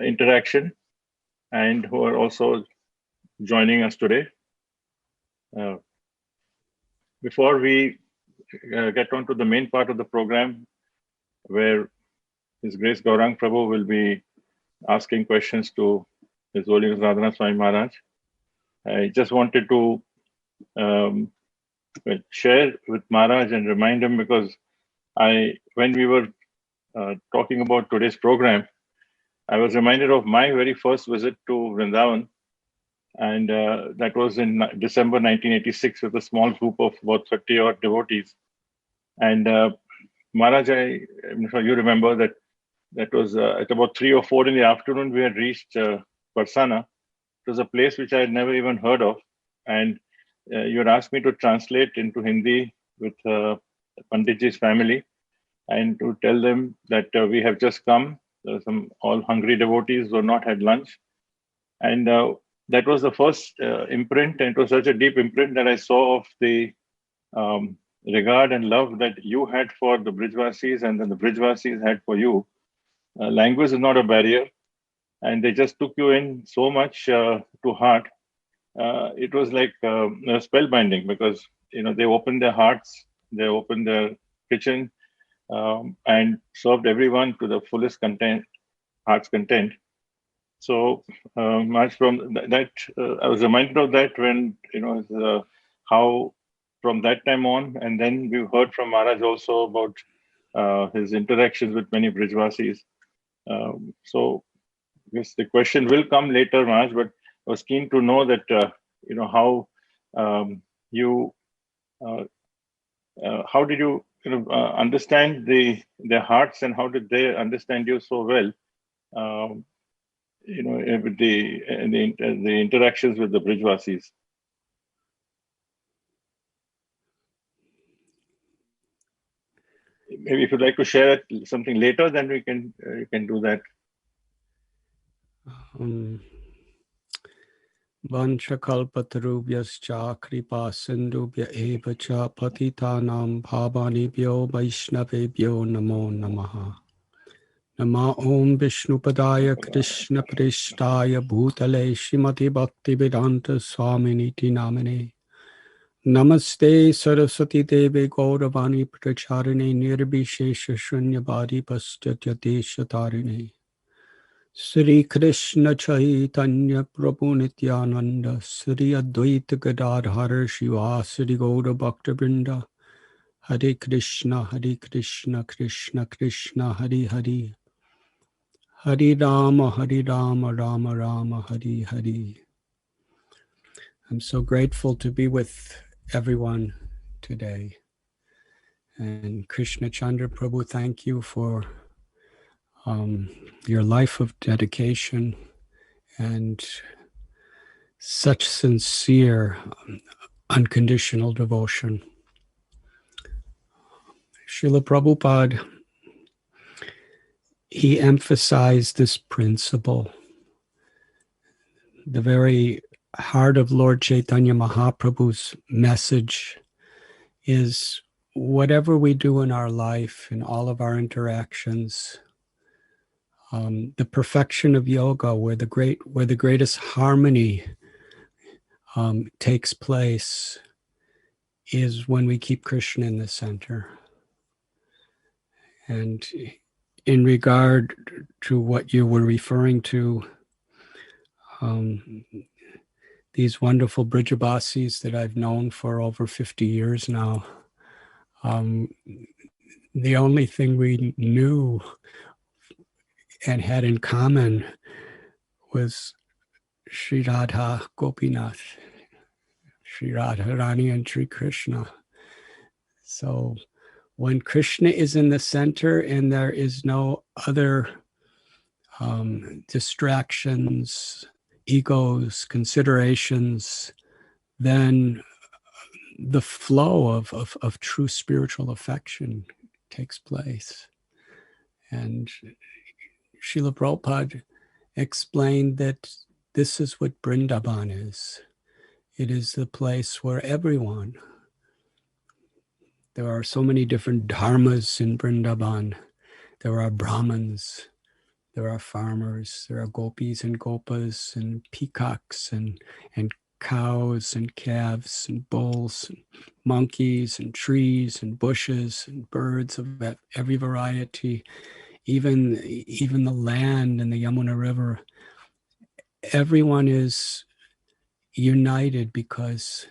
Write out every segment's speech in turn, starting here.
interaction and who are also joining us today. Before we get on to the main part of the program, where His Grace Gauranga Prabhu will be asking questions to His Holiness Radhanath Swami Maharaj, I just wanted to share with Maharaj and remind him, because when we were talking about today's program, I was reminded of my very first visit to Vrindavan, and that was in December 1986 with a small group of about 30 odd devotees. And Maharaj, I'm sure you remember that was at about 3 or 4 in the afternoon, we had reached Varsana. It was a place which I had never even heard of. And you had asked me to translate into Hindi with Panditji's family and to tell them that we have just come. Some all hungry devotees who have not had lunch. And that was the first imprint, and it was such a deep imprint that I saw of the regard and love that you had for the Brijvasis and then the Brijvasis had for you. Language is not a barrier, and they just took you in so much to heart. It was like spellbinding, because they opened their hearts, they opened their kitchen, and served everyone to the fullest heart's content. So much from that, I was reminded of that when how from that time on, and then we heard from Maharaj also about his interactions with many Brijvasis. So I guess the question will come later, Maharaj, but I was keen to know that how how did you understand their hearts, and how did they understand you so well? With the interactions with the Brijvasis. Maybe if you'd like to share something later, then you can do that. Vancha kalpatarubhyascha kripa sindhubhya eva cha patitanam bhavanibhyo vaishnavebhyo namo namaha. Nama Om Vishnupadaya Krishna Prishtaya Bhutale Shrimati Bhakti Vedanta Swaminiti Namane. Namaste Saraswati Deve Gauravani Pracharine Nirbhishesha Shunyabadi Pastyatya Shatarine. Sri Krishna Chaitanya Prabhu Nityananda Sri Advaita Gadadhara Shiva Sri Gaura Bhakta Vrinda. Hare Krishna Krishna Krishna Hare Hare. Hare Rama, Rama Rama, Hare Hare. I'm so grateful to be with everyone today. And Krishna Chandra Prabhu, thank you for your life of dedication and such sincere, unconditional devotion. Srila Prabhupada, he emphasized this principle. The very heart of Lord Chaitanya Mahaprabhu's message is whatever we do in our life, in all of our interactions, the perfection of yoga, where the greatest harmony takes place, is when we keep Krishna in the center. And in regard to what you were referring to, these wonderful Brijavasis that I've known for over 50 years now, the only thing we knew and had in common was Sri Radha Gopinath, Sri Radharani and Sri Krishna. So when Krishna is in the center and there is no other distractions, egos, considerations, then the flow of true spiritual affection takes place. And Srila Prabhupada explained that this is what Vrindavan is. It is the place where everyone, there are so many different dharmas in Vrindavan. There are Brahmins, there are farmers, there are gopis and gopas and peacocks and cows and calves and bulls and monkeys and trees and bushes and birds of every variety, even the land and the Yamuna River. Everyone is united because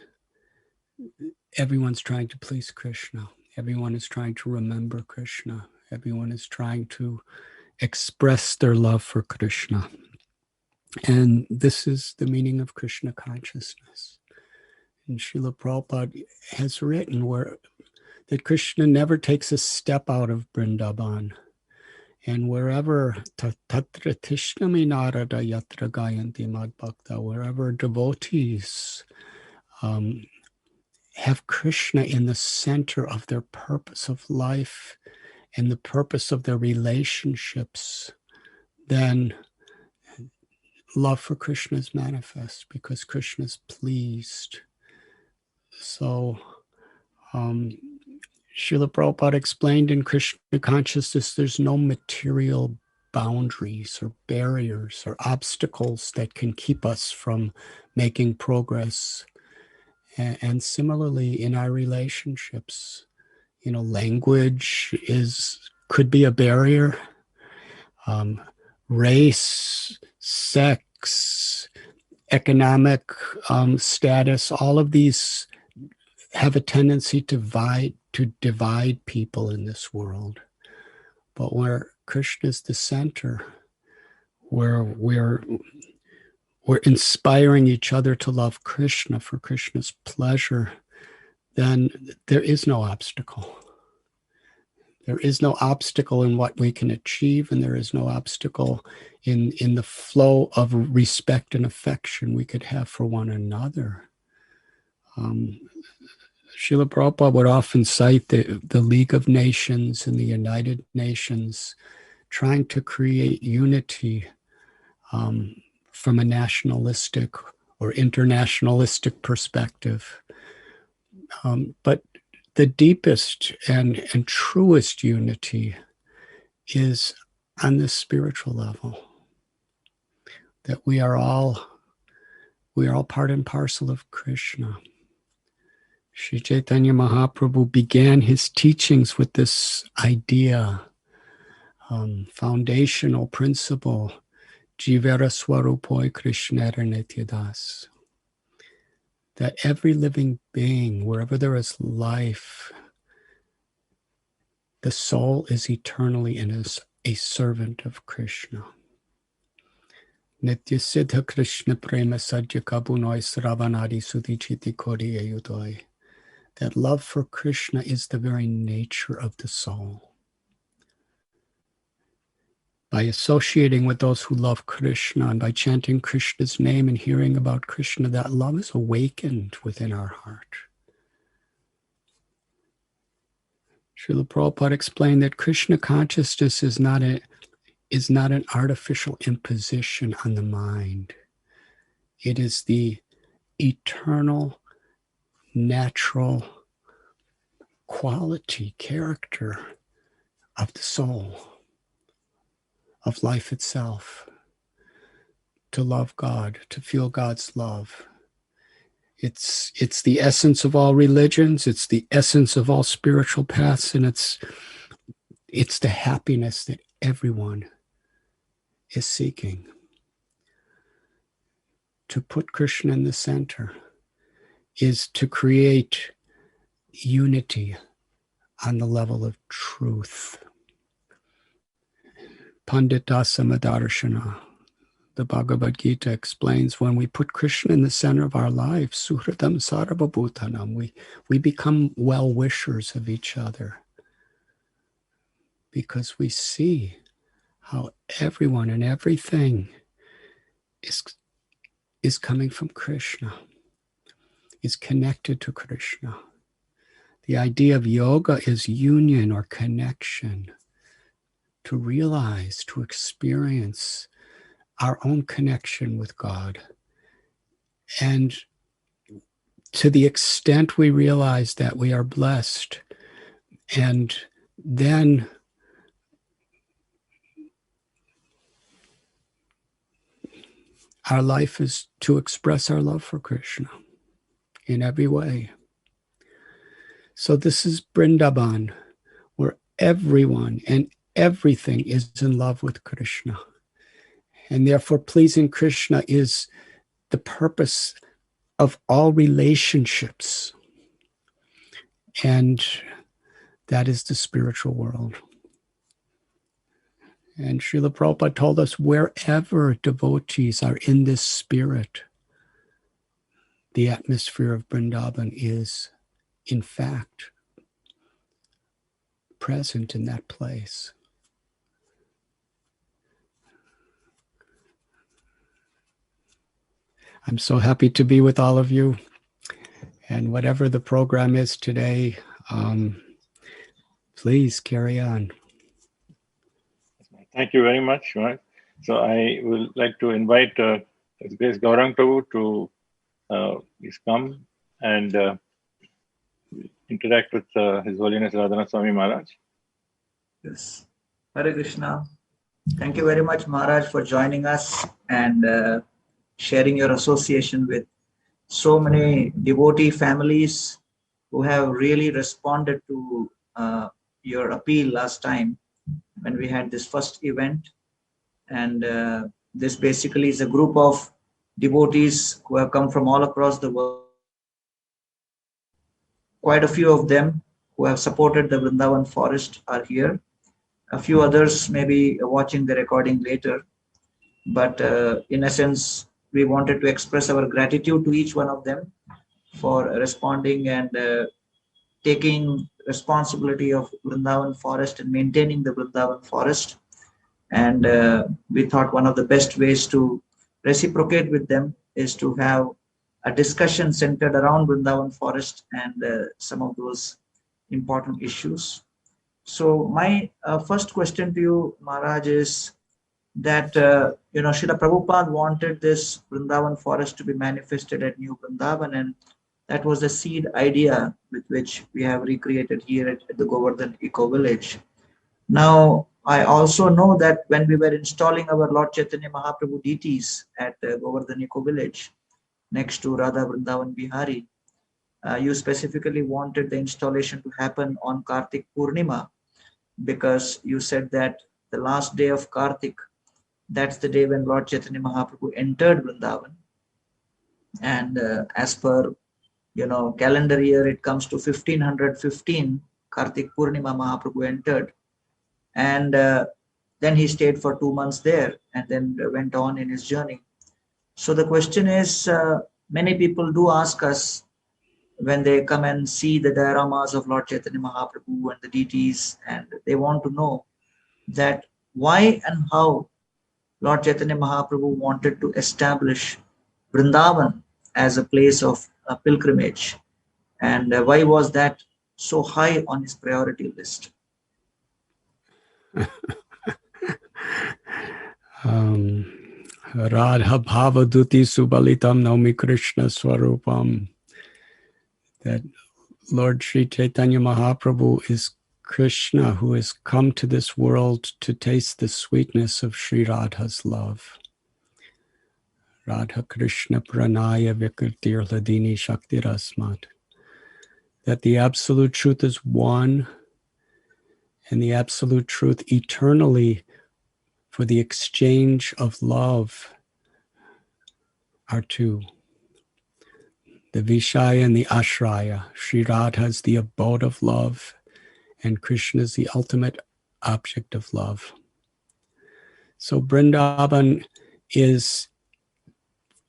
everyone's trying to please Krishna. Everyone is trying to remember Krishna. Everyone is trying to express their love for Krishna. And this is the meaning of Krishna consciousness. And Srila Prabhupada has written that Krishna never takes a step out of Vrindavan. And wherever tatra tishnami narada yatra gayanti madbhakta, wherever devotees have Krishna in the center of their purpose of life and the purpose of their relationships, then love for Krishna is manifest because Krishna is pleased. So Srila Prabhupada explained in Krishna consciousness, there's no material boundaries or barriers or obstacles that can keep us from making progress. And similarly, in our relationships, language could be a barrier. Race, sex, economic status, all of these have a tendency to divide people in this world. But where Krishna is the center, where we're inspiring each other to love Krishna for Krishna's pleasure, then there is no obstacle. There is no obstacle in what we can achieve, and there is no obstacle in the flow of respect and affection we could have for one another. Srila Prabhupada would often cite the League of Nations and the United Nations trying to create unity from a nationalistic or internationalistic perspective. But the deepest and truest unity is on this spiritual level, that we are all part and parcel of Krishna. Sri Caitanya Mahaprabhu began his teachings with this idea, foundational principle, Jivara Swarupoi Krishnara Nityadas, that every living being, wherever there is life, the soul is eternally and is a servant of Krishna. Nitya Siddha Krishna Prema Sadhya Kabunoi Sravanadi Sudhichiti Kodi Ayudoi. That love for Krishna is the very nature of the soul. By associating with those who love Krishna and by chanting Krishna's name and hearing about Krishna, that love is awakened within our heart. Srila Prabhupada explained that Krishna consciousness is not an artificial imposition on the mind. It is the eternal, natural quality, character of the soul, of life itself, to love God, to feel God's love. It's the essence of all religions, it's the essence of all spiritual paths, and it's the happiness that everyone is seeking. To put Krishna in the center is to create unity on the level of truth. Pandita Samadarshana, the Bhagavad Gita explains, when we put Krishna in the center of our lives, Suhritam Sarvabhutanam, we become well-wishers of each other because we see how everyone and everything is coming from Krishna, is connected to Krishna. The idea of yoga is union or connection, to realize, to experience our own connection with God. And to the extent we realize that we are blessed, and then our life is to express our love for Krishna in every way. So this is Vrindavan, where everyone and everything is in love with Krishna. And therefore, pleasing Krishna is the purpose of all relationships. And that is the spiritual world. And Srila Prabhupada told us wherever devotees are in this spirit, the atmosphere of Vrindavan is, in fact, present in that place. I'm so happy to be with all of you. And whatever the program is today, please carry on. Thank you very much, Maharaj. So I would like to invite His Grace Gauranga Prabhu to please come and interact with His Holiness Radhanath Swami Maharaj. Yes. Hare Krishna. Thank you very much, Maharaj, for joining us and sharing your association with so many devotee families who have really responded to your appeal last time when we had this first event. And this basically is a group of devotees who have come from all across the world. Quite a few of them who have supported the Vrindavan Forest are here. A few others may be watching the recording later. But in essence, we wanted to express our gratitude to each one of them for responding and taking responsibility of Vrindavan Forest and maintaining the Vrindavan Forest. And we thought one of the best ways to reciprocate with them is to have a discussion centered around Vrindavan Forest and some of those important issues. So my first question to you, Maharaj, is that, Srila Prabhupada wanted this Vrindavan Forest to be manifested at New Vrindavan, and that was the seed idea with which we have recreated here at the Govardhan Eco Village. Now, I also know that when we were installing our Lord Chaitanya Mahaprabhu deities at Govardhan Eco Village, next to Radha Vrindavan Bihari, you specifically wanted the installation to happen on Kartik Purnima, because you said that the last day of Kartik, that's the day when Lord Chaitanya Mahaprabhu entered Vrindavan. And as per, calendar year, it comes to 1515, Kartik Purnima Mahaprabhu entered. And then he stayed for 2 months there and then went on in his journey. So the question is, many people do ask us when they come and see the dioramas of Lord Chaitanya Mahaprabhu and the deities, and they want to know that why and how Lord Chaitanya Mahaprabhu wanted to establish Vrindavan as a place of pilgrimage, and why was that so high on his priority list? Radha Bhavaduti Subalitam Naumi Krishna Swarupam. That Lord Sri Caitanya Mahaprabhu is Krishna who has come to this world to taste the sweetness of Sri Radha's love. Radha Krishna Pranaya Vikirtir Ladini Shakti Rasmat. That the absolute truth is one, and the absolute truth eternally for the exchange of love are two. The Vishaya and the Ashraya. Sri Radha is the abode of love, and Krishna is the ultimate object of love. So Vrindavan is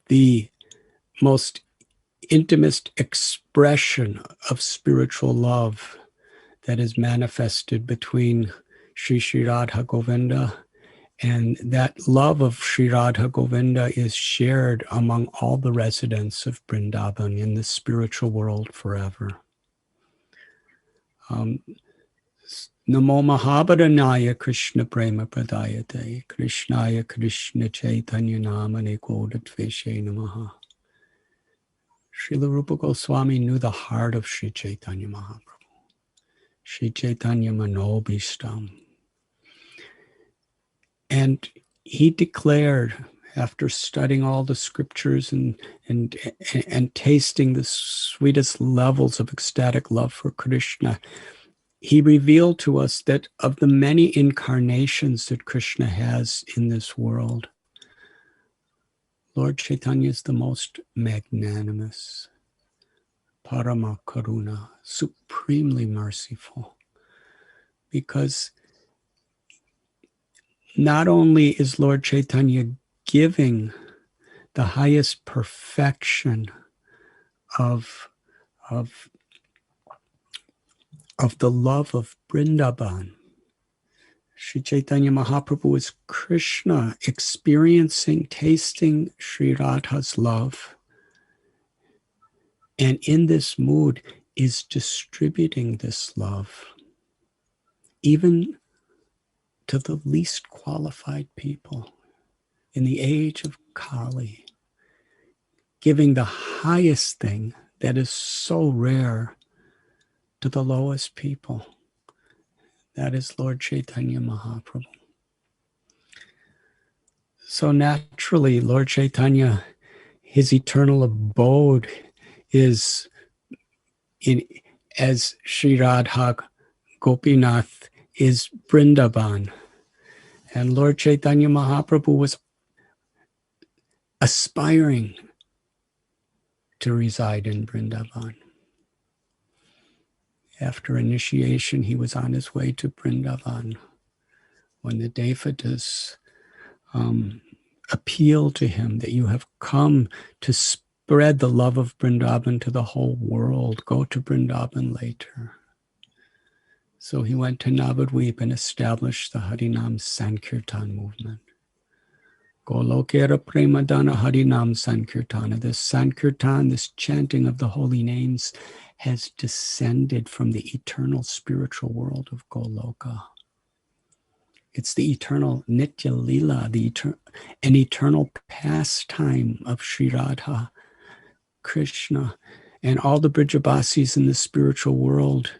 the most intimate expression of spiritual love that is manifested between Sri Sri Radha Govinda, and that love of Sri Radha Govinda is shared among all the residents of Vrindavan in the spiritual world forever. Namo Mahabharanaya Krishna Prema Pradayate Krishnaya Krishna Chaitanya Namane Godatveshe Namaha. Srila Rupa Goswami knew the heart of Sri Chaitanya Mahaprabhu. Sri Chaitanya Manobhishtam. And he declared, after studying all the scriptures and tasting the sweetest levels of ecstatic love for Krishna, he revealed to us that of the many incarnations that Krishna has in this world, Lord Chaitanya is the most magnanimous, Parama Karuna, supremely merciful, because not only is Lord Chaitanya giving the highest perfection of the love of Vrindavan, Sri Chaitanya Mahaprabhu is Krishna experiencing, tasting Sri Radha's love, and in this mood is distributing this love, even to the least qualified people in the age of Kali, giving the highest thing that is so rare to the lowest people. That is Lord Chaitanya Mahaprabhu. So naturally, Lord Chaitanya, his eternal abode is as Sri Radha Gopinath is Vrindavan. And Lord Chaitanya Mahaprabhu was aspiring to reside in Vrindavan. After initiation, he was on his way to Vrindavan when the Devatas appealed to him that you have come to spread the love of Vrindavan to the whole world. Go to Vrindavan later. So he went to Navadvip and established the Harinam Sankirtan movement. Golokera Premadana Harinam Sankirtana. This Sankirtan, this chanting of the holy names, has descended from the eternal spiritual world of Goloka. It's the eternal Nitya Lila, an eternal pastime of Sri Radha, Krishna, and all the Brijabasis in the spiritual world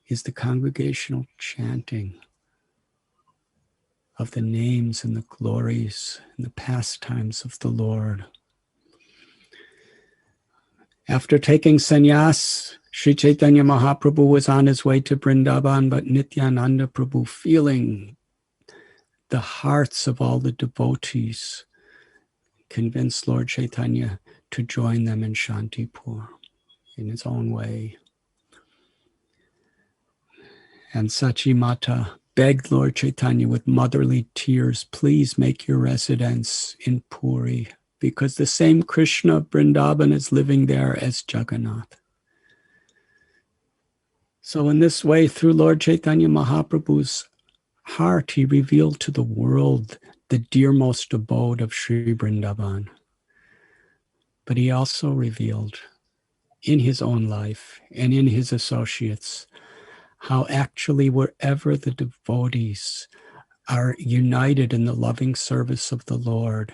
is the congregational chanting of the names and the glories and the pastimes of the Lord. After taking sannyas, Sri Chaitanya Mahaprabhu was on his way to Vrindavan, but Nityananda Prabhu, feeling the hearts of all the devotees, convinced Lord Chaitanya to join them in Shantipur in his own way. And Sachi Mata begged Lord Chaitanya with motherly tears, please make your residence in Puri, because the same Krishna of Vrindavan is living there as Jagannath. So in this way, through Lord Chaitanya Mahaprabhu's heart, he revealed to the world the dearmost abode of Sri Vrindavan. But he also revealed in his own life and in his associates how actually wherever the devotees are united in the loving service of the Lord,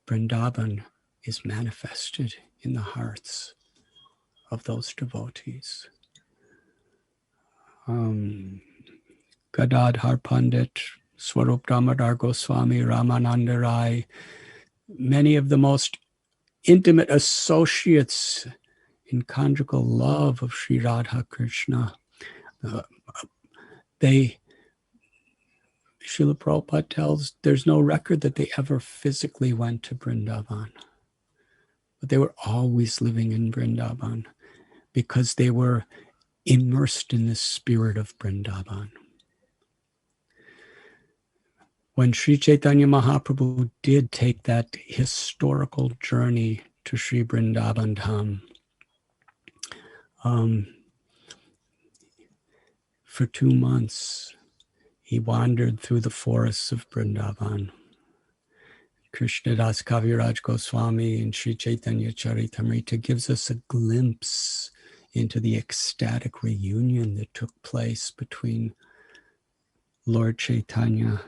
Vrindavan is manifested in the hearts of those devotees. Gadadhar Pandit, Swarup Damodar Goswami, Ramananda Rai, many of the most intimate associates in conjugal love of Sri Radha Krishna, Srila Prabhupada tells there's no record that they ever physically went to Vrindavan, but they were always living in Vrindavan because they were immersed in the spirit of Vrindavan. When Sri Chaitanya Mahaprabhu did take that historical journey to Sri Vrindavan Dham, for 2 months, he wandered through the forests of Vrindavan. Krishnadas Kaviraj Goswami and Sri Chaitanya Charitamrita gives us a glimpse into the ecstatic reunion that took place between Lord Chaitanya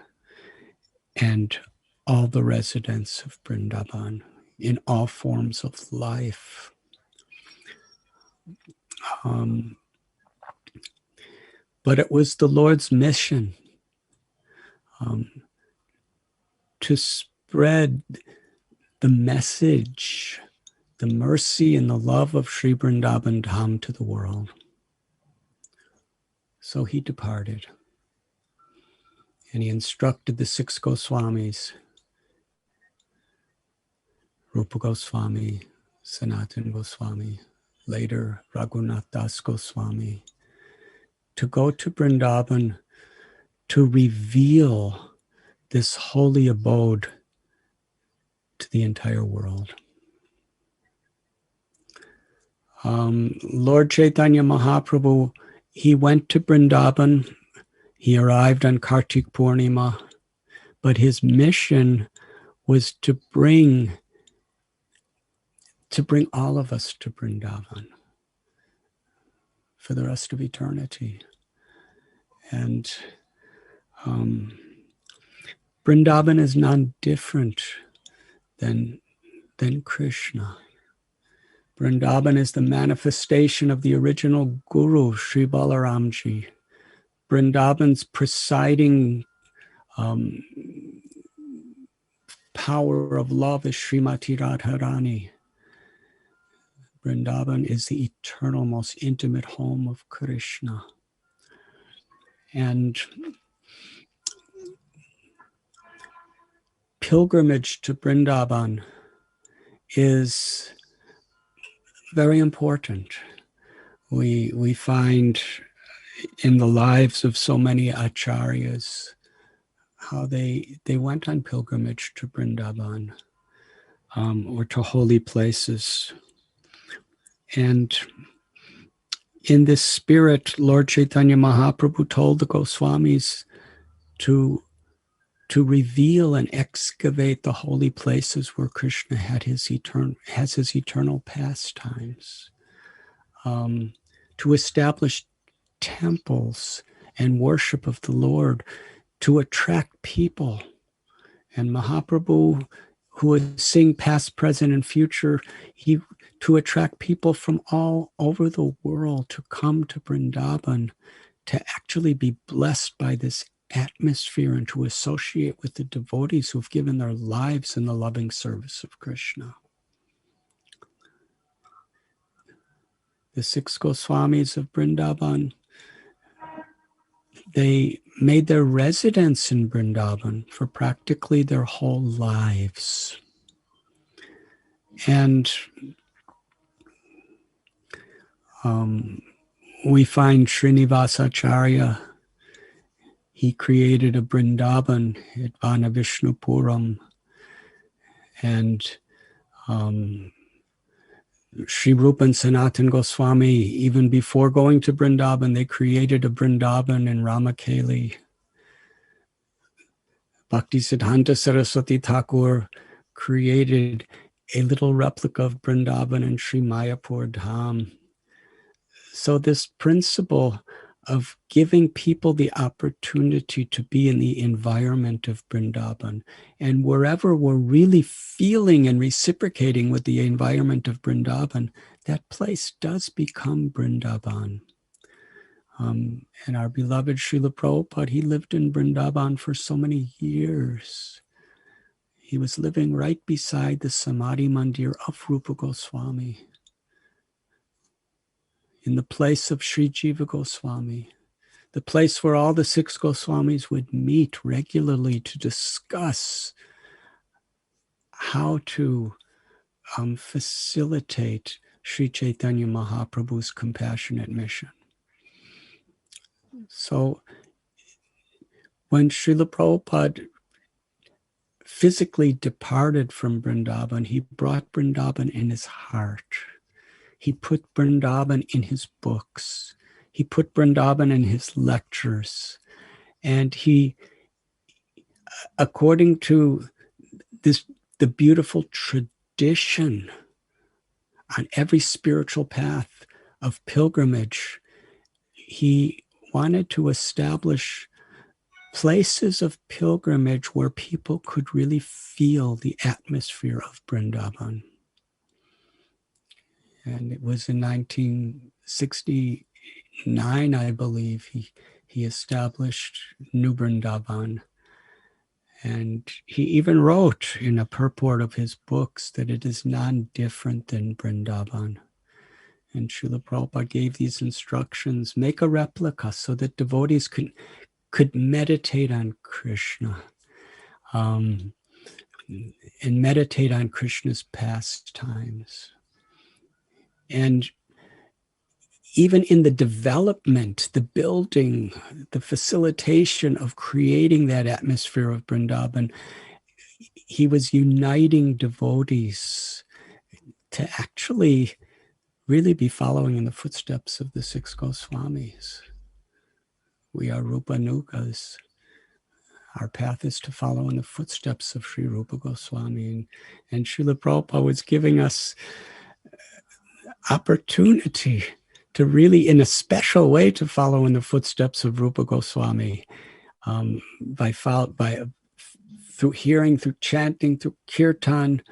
and all the residents of Vrindavan in all forms of life. But it was the Lord's mission to spread the message, the mercy and the love of Sri Vrindavan Dham to the world. So he departed, and he instructed the 6 Goswamis, Rupa Goswami, Sanatana Goswami, later Raghunath Das Goswami, to go to Vrindavan to reveal this holy abode to the entire world. Lord Chaitanya Mahaprabhu, he went to Vrindavan. He arrived on Kartik Purnima, but his mission was to bring all of us to Vrindavan for the rest of eternity. And Vrindavan is none different than Krishna. Vrindavan is the manifestation of the original Guru, Sri Balaramji. Vrindavan's presiding power of love is Srimati Radharani. Vrindavan is the eternal, most intimate home of Krishna. And pilgrimage to Vrindavan is very important. We find in the lives of so many acharyas how they went on pilgrimage to Vrindavan or to holy places. And in this spirit, Lord Chaitanya Mahaprabhu told the Goswamis to reveal and excavate the holy places where Krishna has his eternal pastimes, to establish temples and worship of the Lord, to attract people. And Mahaprabhu, who is seeing past, present, and future, to attract people from all over the world to come to Vrindavan, to actually be blessed by this atmosphere and to associate with the devotees who have given their lives in the loving service of Krishna. The 6 Goswamis of Vrindavan, they made their residence in Vrindavan for practically their whole lives. And we find Srinivasacharya. He created a Vrindavan at Vanavishnupuram, and Sri Rupa and Sanatana Goswami, even before going to Vrindavan, they created a Vrindavan in Ramakeli. Bhaktisiddhanta Saraswati Thakur created a little replica of Vrindavan in Sri Mayapur Dham. So this principle of giving people the opportunity to be in the environment of Vrindavan, and wherever we're really feeling and reciprocating with the environment of Vrindavan, that place does become Vrindavan. And our beloved Srila Prabhupada, he lived in Vrindavan for so many years. He was living right beside the Samadhi Mandir of Rupa Goswami, in the place of Sri Jiva Goswami, the place where all the 6 Goswamis would meet regularly to discuss how to facilitate Sri Chaitanya Mahaprabhu's compassionate mission. So when Srila Prabhupada physically departed from Vrindavan, he brought Vrindavan in his heart. He put Vrindavan in his books. He put Vrindavan in his lectures. And he, according to the beautiful tradition on every spiritual path of pilgrimage, he wanted to establish places of pilgrimage where people could really feel the atmosphere of Vrindavan. And it was in 1969, I believe, he established New Vrindavan. And he even wrote in a purport of his books that it is non-different than Vrindavan. And Srila Prabhupada gave these instructions: make a replica so that devotees could meditate on Krishna, and meditate on Krishna's pastimes. And even in the development, the building, the facilitation of creating that atmosphere of Vrindavan, he was uniting devotees to actually really be following in the footsteps of the 6 Goswamis. We are Rupanugas. Our path is to follow in the footsteps of Sri Rupa Goswami. And Srila Prabhupada was giving us opportunity to really, in a special way, to follow in the footsteps of Rupa Goswami, through hearing, through chanting, through kirtan,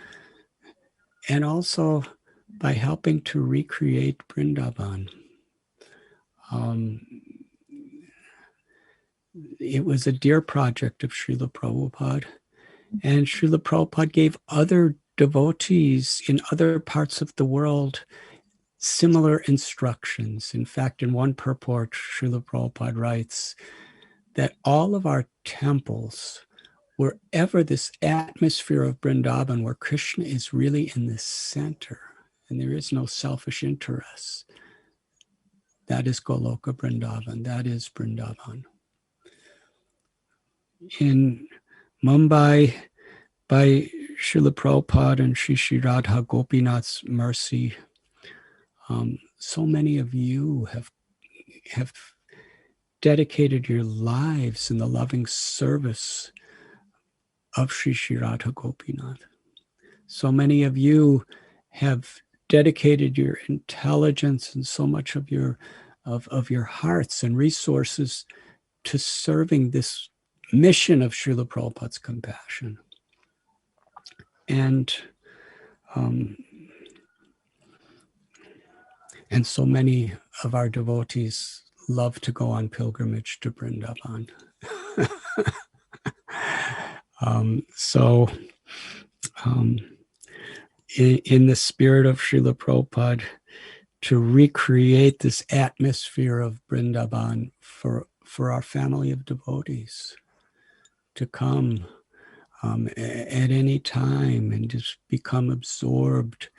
and also by helping to recreate Vrindavan. It was a dear project of Srila Prabhupada, and Srila Prabhupada gave other devotees in other parts of the world similar instructions. In fact, in one purport, Srila Prabhupada writes that all of our temples, wherever this atmosphere of Vrindavan, where Krishna is really in the center, and there is no selfish interest, that is Goloka Vrindavan, that is Vrindavan. In Mumbai, by Srila Prabhupada and Shri Radha Gopinath's mercy, so many of you have dedicated your lives in the loving service of Shri Radha Gopinath. So many of you have dedicated your intelligence and so much of your hearts and resources to serving this mission of Srila Prabhupada's compassion. And so many of our devotees love to go on pilgrimage to Vrindavan. In the spirit of Srila Prabhupada, to recreate this atmosphere of Vrindavan for our family of devotees, to come at any time and just become absorbed.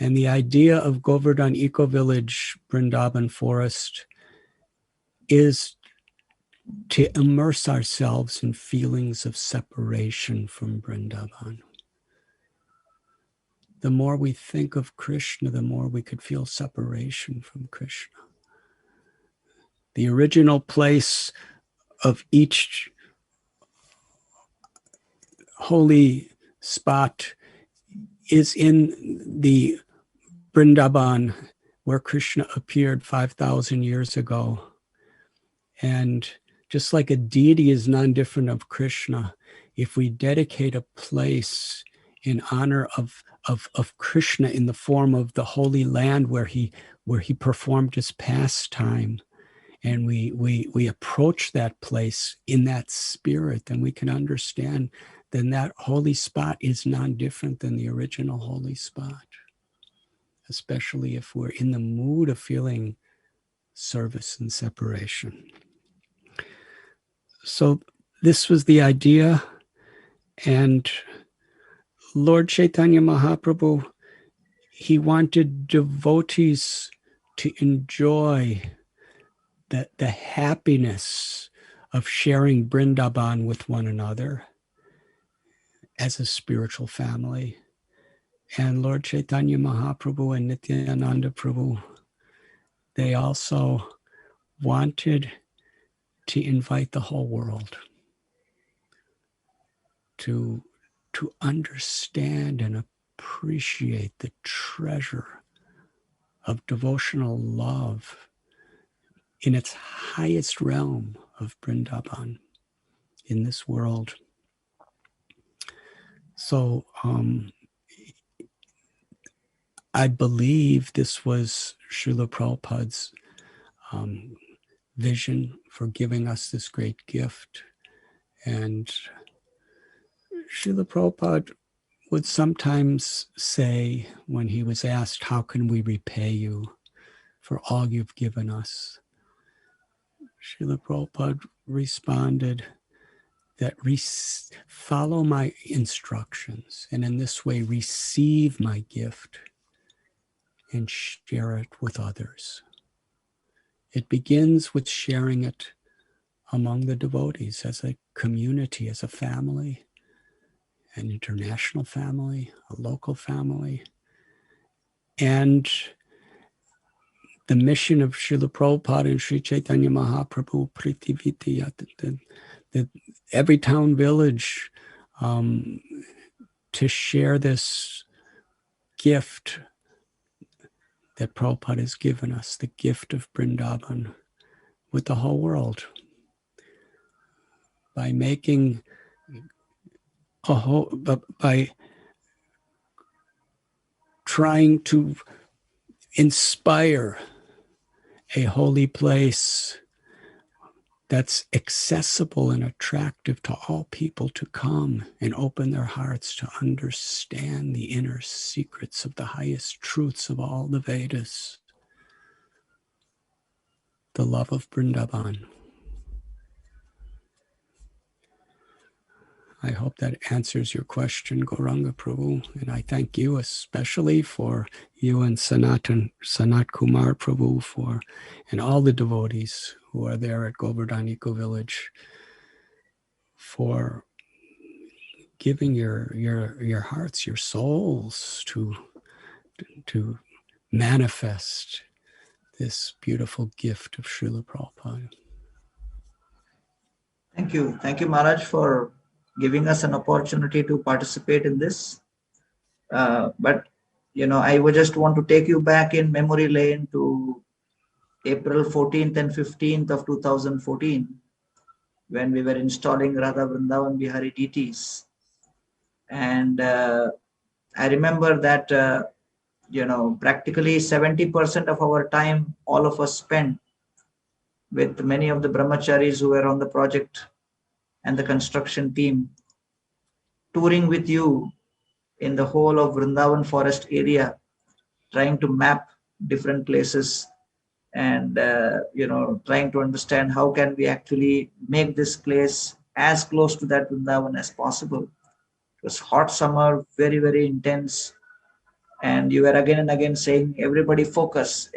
And the idea of Govardhan Eco Village, Vrindavan Forest, is to immerse ourselves in feelings of separation from Vrindavan. The more we think of Krishna, the more we could feel separation from Krishna. The original place of each holy spot is in the Vrindavan, where Krishna appeared 5,000 years ago. And just like a deity is non-different of Krishna, if we dedicate a place in honor of Krishna in the form of the Holy Land where he performed his pastime, and we approach that place in that spirit, then we can understand then that holy spot is non-different than the original holy spot, especially if we're in the mood of feeling service and separation. So this was the idea, and Lord Chaitanya Mahaprabhu, he wanted devotees to enjoy the happiness of sharing Vrindavan with one another as a spiritual family. And Lord Chaitanya Mahaprabhu and Nityananda Prabhu, they also wanted to invite the whole world to understand and appreciate the treasure of devotional love in its highest realm of Vrindavan in this world. So I believe this was Srila Prabhupada's vision for giving us this great gift. And Srila Prabhupada would sometimes say, when he was asked, how can we repay you for all you've given us? Srila Prabhupada responded that follow my instructions and in this way receive my gift and share it with others. It begins with sharing it among the devotees as a community, as a family, an international family, a local family. And the mission of Srila Prabhupada and Sri Caitanya Mahaprabhu, Pritiviti, that every town, village, to share this gift that Prabhupada has given us, the gift of Vrindavan, with the whole world. By making by trying to inspire a holy place that's accessible and attractive to all people to come and open their hearts to understand the inner secrets of the highest truths of all the Vedas, the love of Vrindavan. I hope that answers your question, Gauranga Prabhu, and I thank you especially for you and Sanat Kumar Prabhu and all the devotees who are there at Govardhan Eco Village for giving your hearts, your souls to manifest this beautiful gift of Srila Prabhupada. Thank you. Thank you, Maharaj, for giving us an opportunity to participate in this. But, I would just want to take you back in memory lane to April 14th and 15th of 2014, when we were installing Radha Vrindavan Bihari deities. And I remember that, practically 70% of our time, all of us spent with many of the brahmacharis who were on the project and the construction team, touring with you in the whole of Vrindavan Forest area, trying to map different places and, trying to understand how can we actually make this place as close to that Vrindavan as possible. It was hot summer, very, very intense. And you were again and again saying, everybody focus,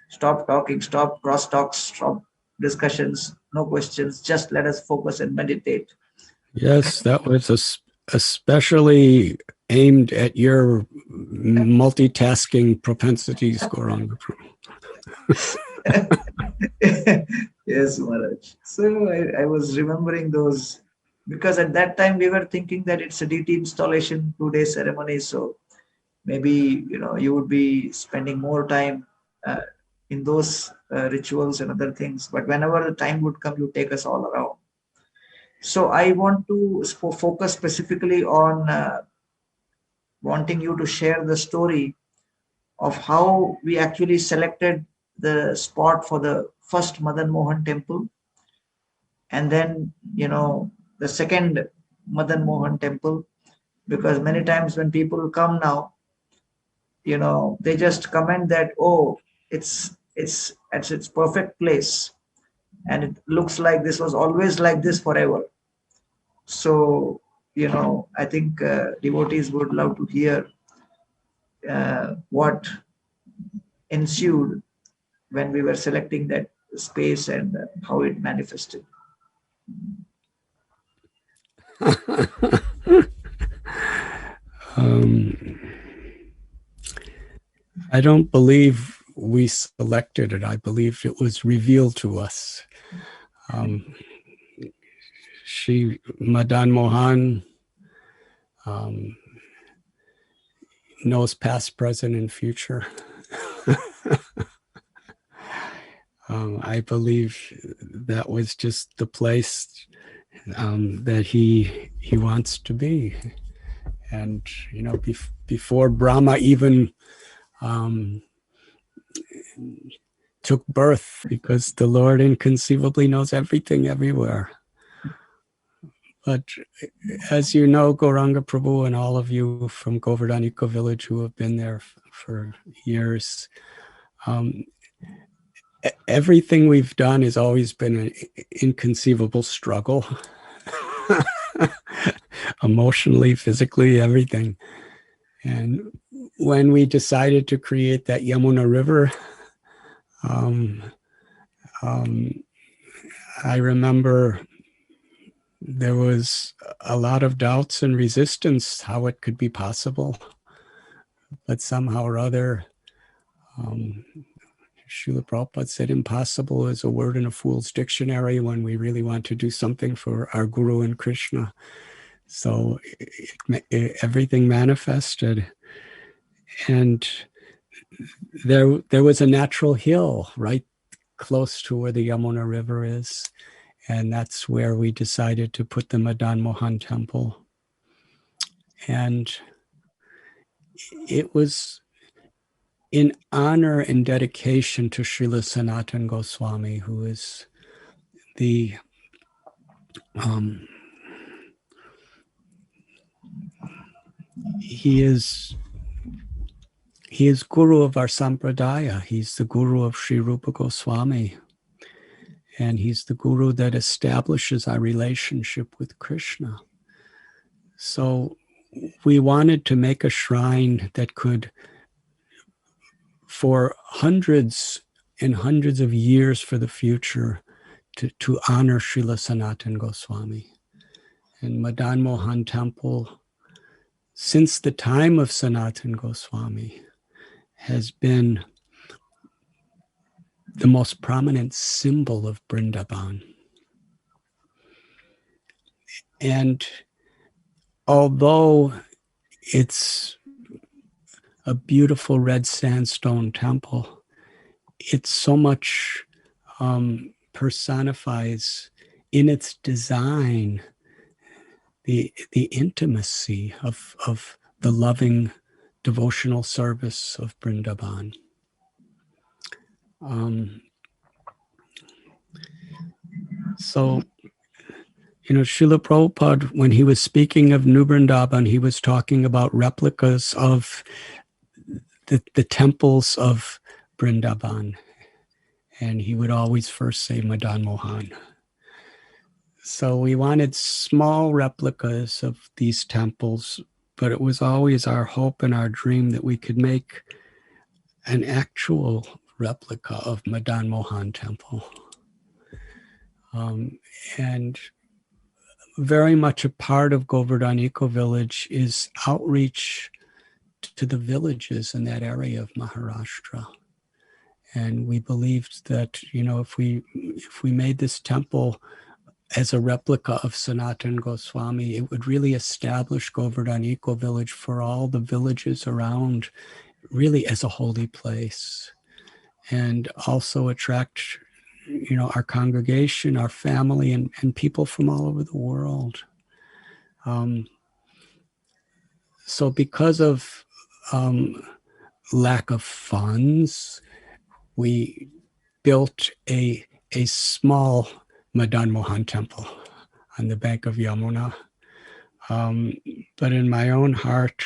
stop talking, stop cross talks, stop discussions, no questions, just let us focus and meditate. Yes, that was especially aimed at your multitasking propensities, Gauranga. Yes, Maharaj. So I was remembering those, because at that time we were thinking that it's a deity installation, 2-day ceremony. So maybe, you would be spending more time in those rituals and other things. But whenever the time would come, you take us all around. So I want to focus specifically on wanting you to share the story of how we actually selected the spot for the first Madan Mohan temple. And then, the second Madan Mohan temple, because many times when people come now, they just comment that, oh, it's at its perfect place. And it looks like this was always like this forever. So, I think devotees would love to hear what ensued when we were selecting that space and how it manifested. I don't believe we selected it. I believe it was revealed to us. Madan Mohan knows past, present, and future. I believe that was just the place that he wants to be. And, before Brahma even took birth, because the Lord inconceivably knows everything everywhere. But as you know, Gauranga Prabhu and all of you from Govardhan Eco Village who have been there for years, everything we've done has always been an inconceivable struggle. Emotionally, physically, everything. And when we decided to create that Yamuna River, I remember there was a lot of doubts and resistance how it could be possible. But somehow or other, Srila Prabhupada said impossible is a word in a fool's dictionary when we really want to do something for our Guru and Krishna. So everything manifested. And there was a natural hill right close to where the Yamuna River is. And that's where we decided to put the Madan Mohan temple. And it was in honor and dedication to Srila Sanatana Goswami, who is the he is guru of our sampradaya. He's the guru of Sri Rupa Goswami. And he's the guru that establishes our relationship with Krishna. So we wanted to make a shrine that could, for hundreds and hundreds of years for the future, to honor Srila Sanatana Goswami. And Madan Mohan Temple, since the time of Sanatana Goswami, has been the most prominent symbol of Vrindavan. And although it's a beautiful red sandstone temple, it so much personifies in its design the intimacy of the loving devotional service of Vrindavan. So, Srila Prabhupada, when he was speaking of New Vrindavan, he was talking about replicas of the temples of Vrindavan. And he would always first say Madan Mohan. So we wanted small replicas of these temples, but it was always our hope and our dream that we could make an actual replica of Madan Mohan Temple. And very much a part of Govardhan Eco Village is outreach to the villages in that area of Maharashtra. And we believed that, if we made this temple as a replica of Sanatana Goswami, it would really establish Govardhan Eco Village for all the villages around, really as a holy place, and also attract, our congregation, our family, and people from all over the world. So because of lack of funds, we built a small Madan Mohan temple on the bank of Yamuna. But in my own heart,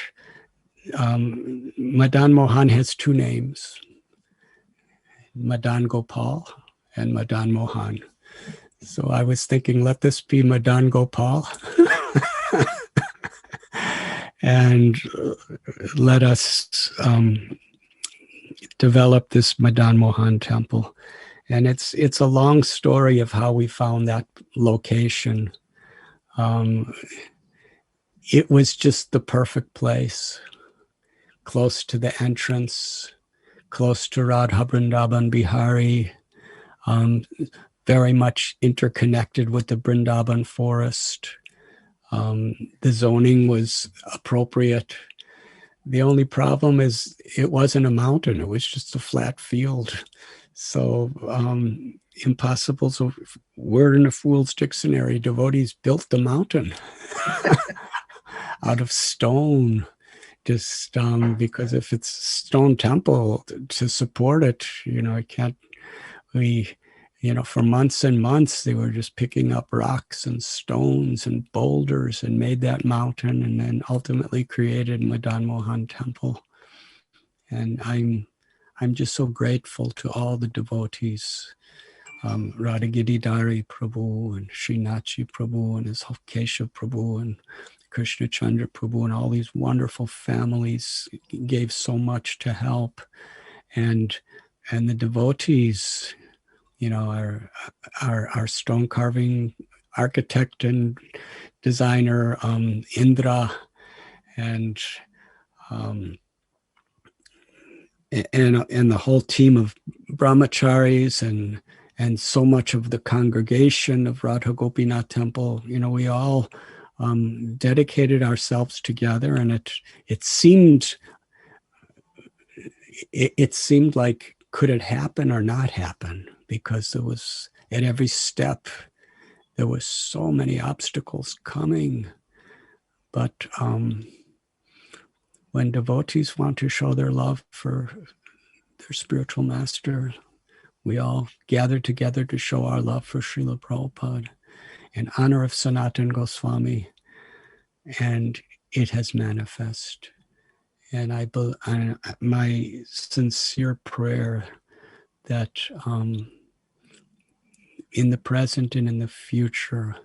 Madan Mohan has two names, Madan Gopal and Madan Mohan. So I was thinking, let this be Madan Gopal. And let us develop this Madan Mohan temple. And it's a long story of how we found that location. It was just the perfect place, close to the entrance, close to Radha Vrindavan Bihari, very much interconnected with the Vrindavan Forest. The zoning was appropriate. The only problem is it wasn't a mountain. It was just a flat field. So impossible's a word in a fool's dictionary. Devotees built the mountain out of stone, just because if it's a stone temple to support it, it can't, we for months and months, they were just picking up rocks and stones and boulders and made that mountain, and then ultimately created Madan Mohan Temple. And I'm just so grateful to all the devotees, Radhagiri Dari Prabhu and Srinathji Prabhu and his Keshav Prabhu and Krishna Chandra Prabhu and all these wonderful families gave so much to help. And the devotees, our stone carving architect and designer, Indra, and the whole team of brahmacharis and so much of the congregation of Radha Gopinath Temple, we all dedicated ourselves together, and it seemed like, could it happen or not happen? Because there was, at every step, there was so many obstacles coming. But when devotees want to show their love for their spiritual master, we all gather together to show our love for Srila Prabhupada in honor of Sanatana Goswami, and it has manifest. And my sincere prayer that in the present and in the future,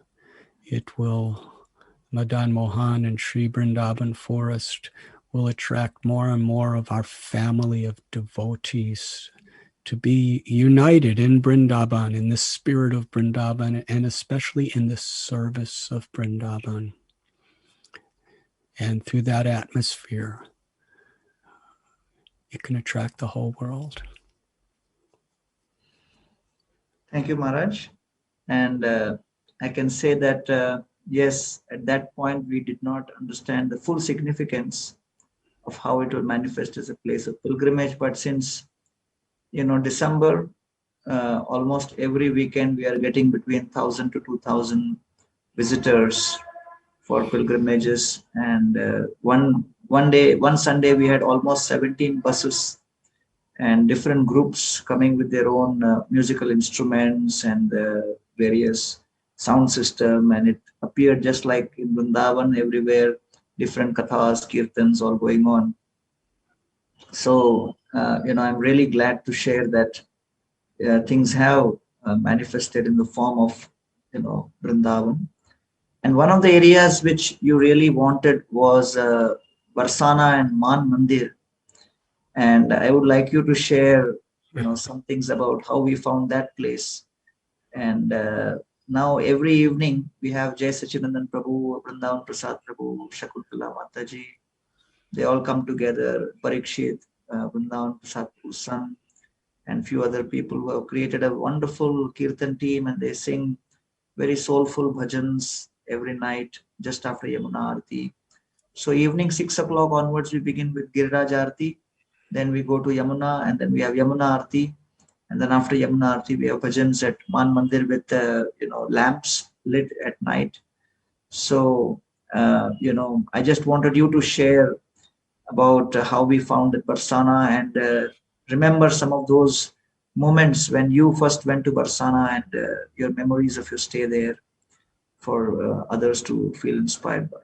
Madan Mohan and Sri Vrindavan Forest will attract more and more of our family of devotees to be united in Vrindavan, in the spirit of Vrindavan, and especially in the service of Vrindavan. And through that atmosphere, it can attract the whole world. Thank you, Maharaj. And I can say that, yes, at that point, we did not understand the full significance of how it will manifest as a place of pilgrimage. But since, December, almost every weekend, we are getting between 1,000 to 2,000 visitors for pilgrimages. And one Sunday, we had almost 17 buses and different groups coming with their own musical instruments and various sound system. And it appeared just like in Vrindavan, everywhere, different kathas, kirtans, all going on. So, I'm really glad to share that things have manifested in the form of, Vrindavan. And one of the areas which you really wanted was Varsana and Man Mandir. And I would like you to share, some things about how we found that place. And now every evening we have Jai Sachinandan Prabhu, Vrindavan Prasad Prabhu, Shakuntala Mataji. They all come together, Parikshit, Vrindavan Prasad Prabhu's son, and few other people who have created a wonderful kirtan team, and they sing very soulful bhajans every night just after Yamuna Arati. So evening 6 o'clock onwards, we begin with Giriraj Arati. Then we go to Yamuna, and then we have Yamuna Arati. And then after Yamuna Arati, we have bhajans at Man Mandir with, lamps lit at night. So, I just wanted you to share about how we found the Varsana, and remember some of those moments when you first went to Varsana, and your memories of your stay there for others to feel inspired by.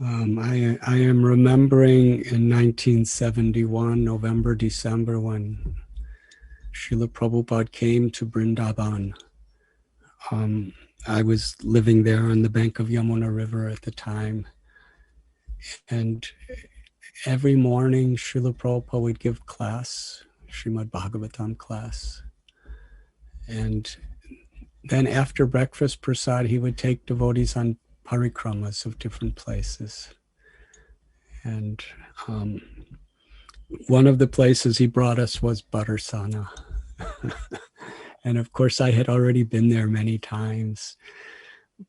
I am remembering in 1971, November, December, when Srila Prabhupada came to Vrindavan. I was living there on the bank of Yamuna River at the time. And every morning, Srila Prabhupada would give class, Srimad Bhagavatam class. And then after breakfast prasad, he would take devotees on parikramas of different places. And one of the places he brought us was Varsana. And of course, I had already been there many times.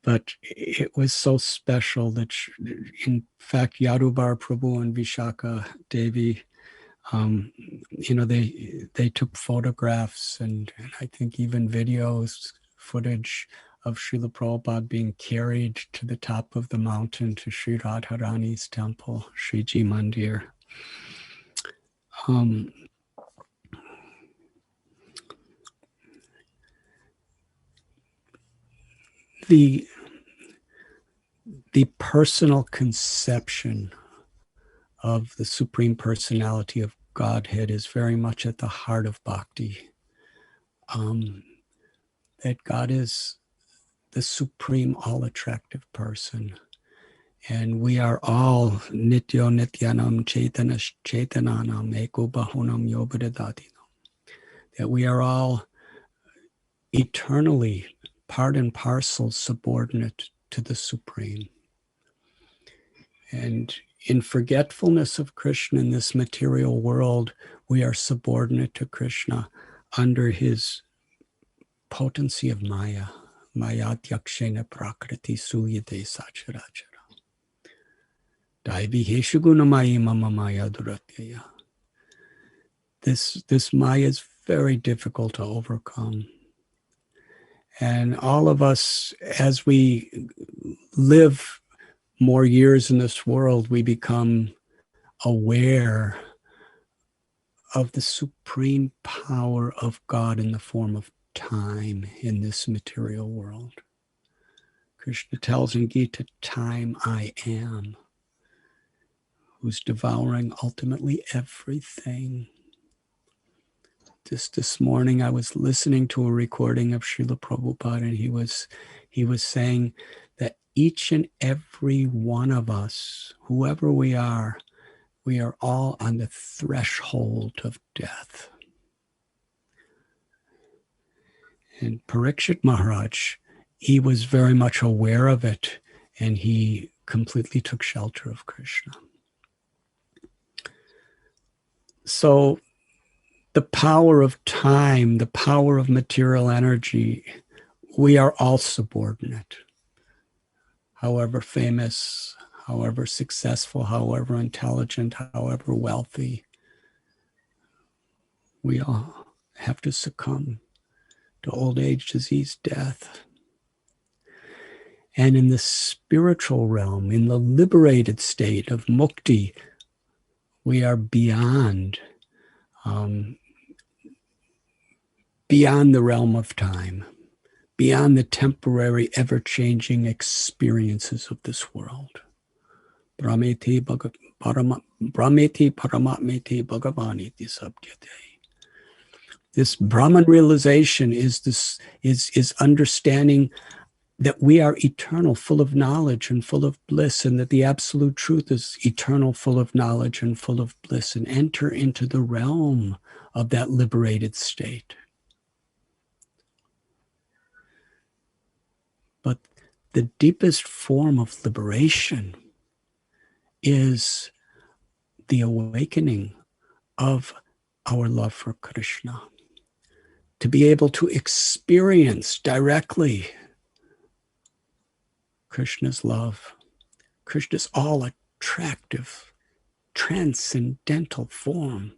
But it was so special that, in fact, Yadubar Prabhu and Vishaka Devi, they took photographs and I think even videos, footage of Srila Prabhupada being carried to the top of the mountain to Sri Radharani's temple, Sri Ji Mandir. the personal conception of the Supreme Personality of Godhead is very much at the heart of bhakti. That God is the supreme, all-attractive person. And we are all nityo nityanam chaitanash chaitananam eko bahunam yobadadatinam. That we are all eternally part and parcel subordinate to the Supreme. And in forgetfulness of Krishna in this material world, we are subordinate to Krishna under his potency of Maya. Mayadhyakshena prakriti suyate sacharachara. Daivi heshuguna mama maya duratyaya. This Maya is very difficult to overcome. And all of us, as we live more years in this world, we become aware of the supreme power of God in the form of time in this material world. Krishna tells in Gita, time I am, who's devouring ultimately everything. Just this morning, I was listening to a recording of Srila Prabhupada, and he was saying that each and every one of us, whoever we are all on the threshold of death. And Parikshit Maharaj, he was very much aware of it, and he completely took shelter of Krishna. So the power of time, the power of material energy, we are all subordinate. However famous, however successful, however intelligent, however wealthy, we all have to succumb to old age, disease, death. And in the spiritual realm, in the liberated state of mukti, we are beyond the realm of time, beyond the temporary, ever-changing experiences of this world. Brahmeti paramatmeti bhagavaniti sabdyate. This Brahman realization is understanding that we are eternal, full of knowledge and full of bliss, and that the absolute truth is eternal, full of knowledge and full of bliss, and enter into the realm of that liberated state. But the deepest form of liberation is the awakening of our love for Krishna. To be able to experience directly Krishna's love, Krishna's all-attractive, transcendental form.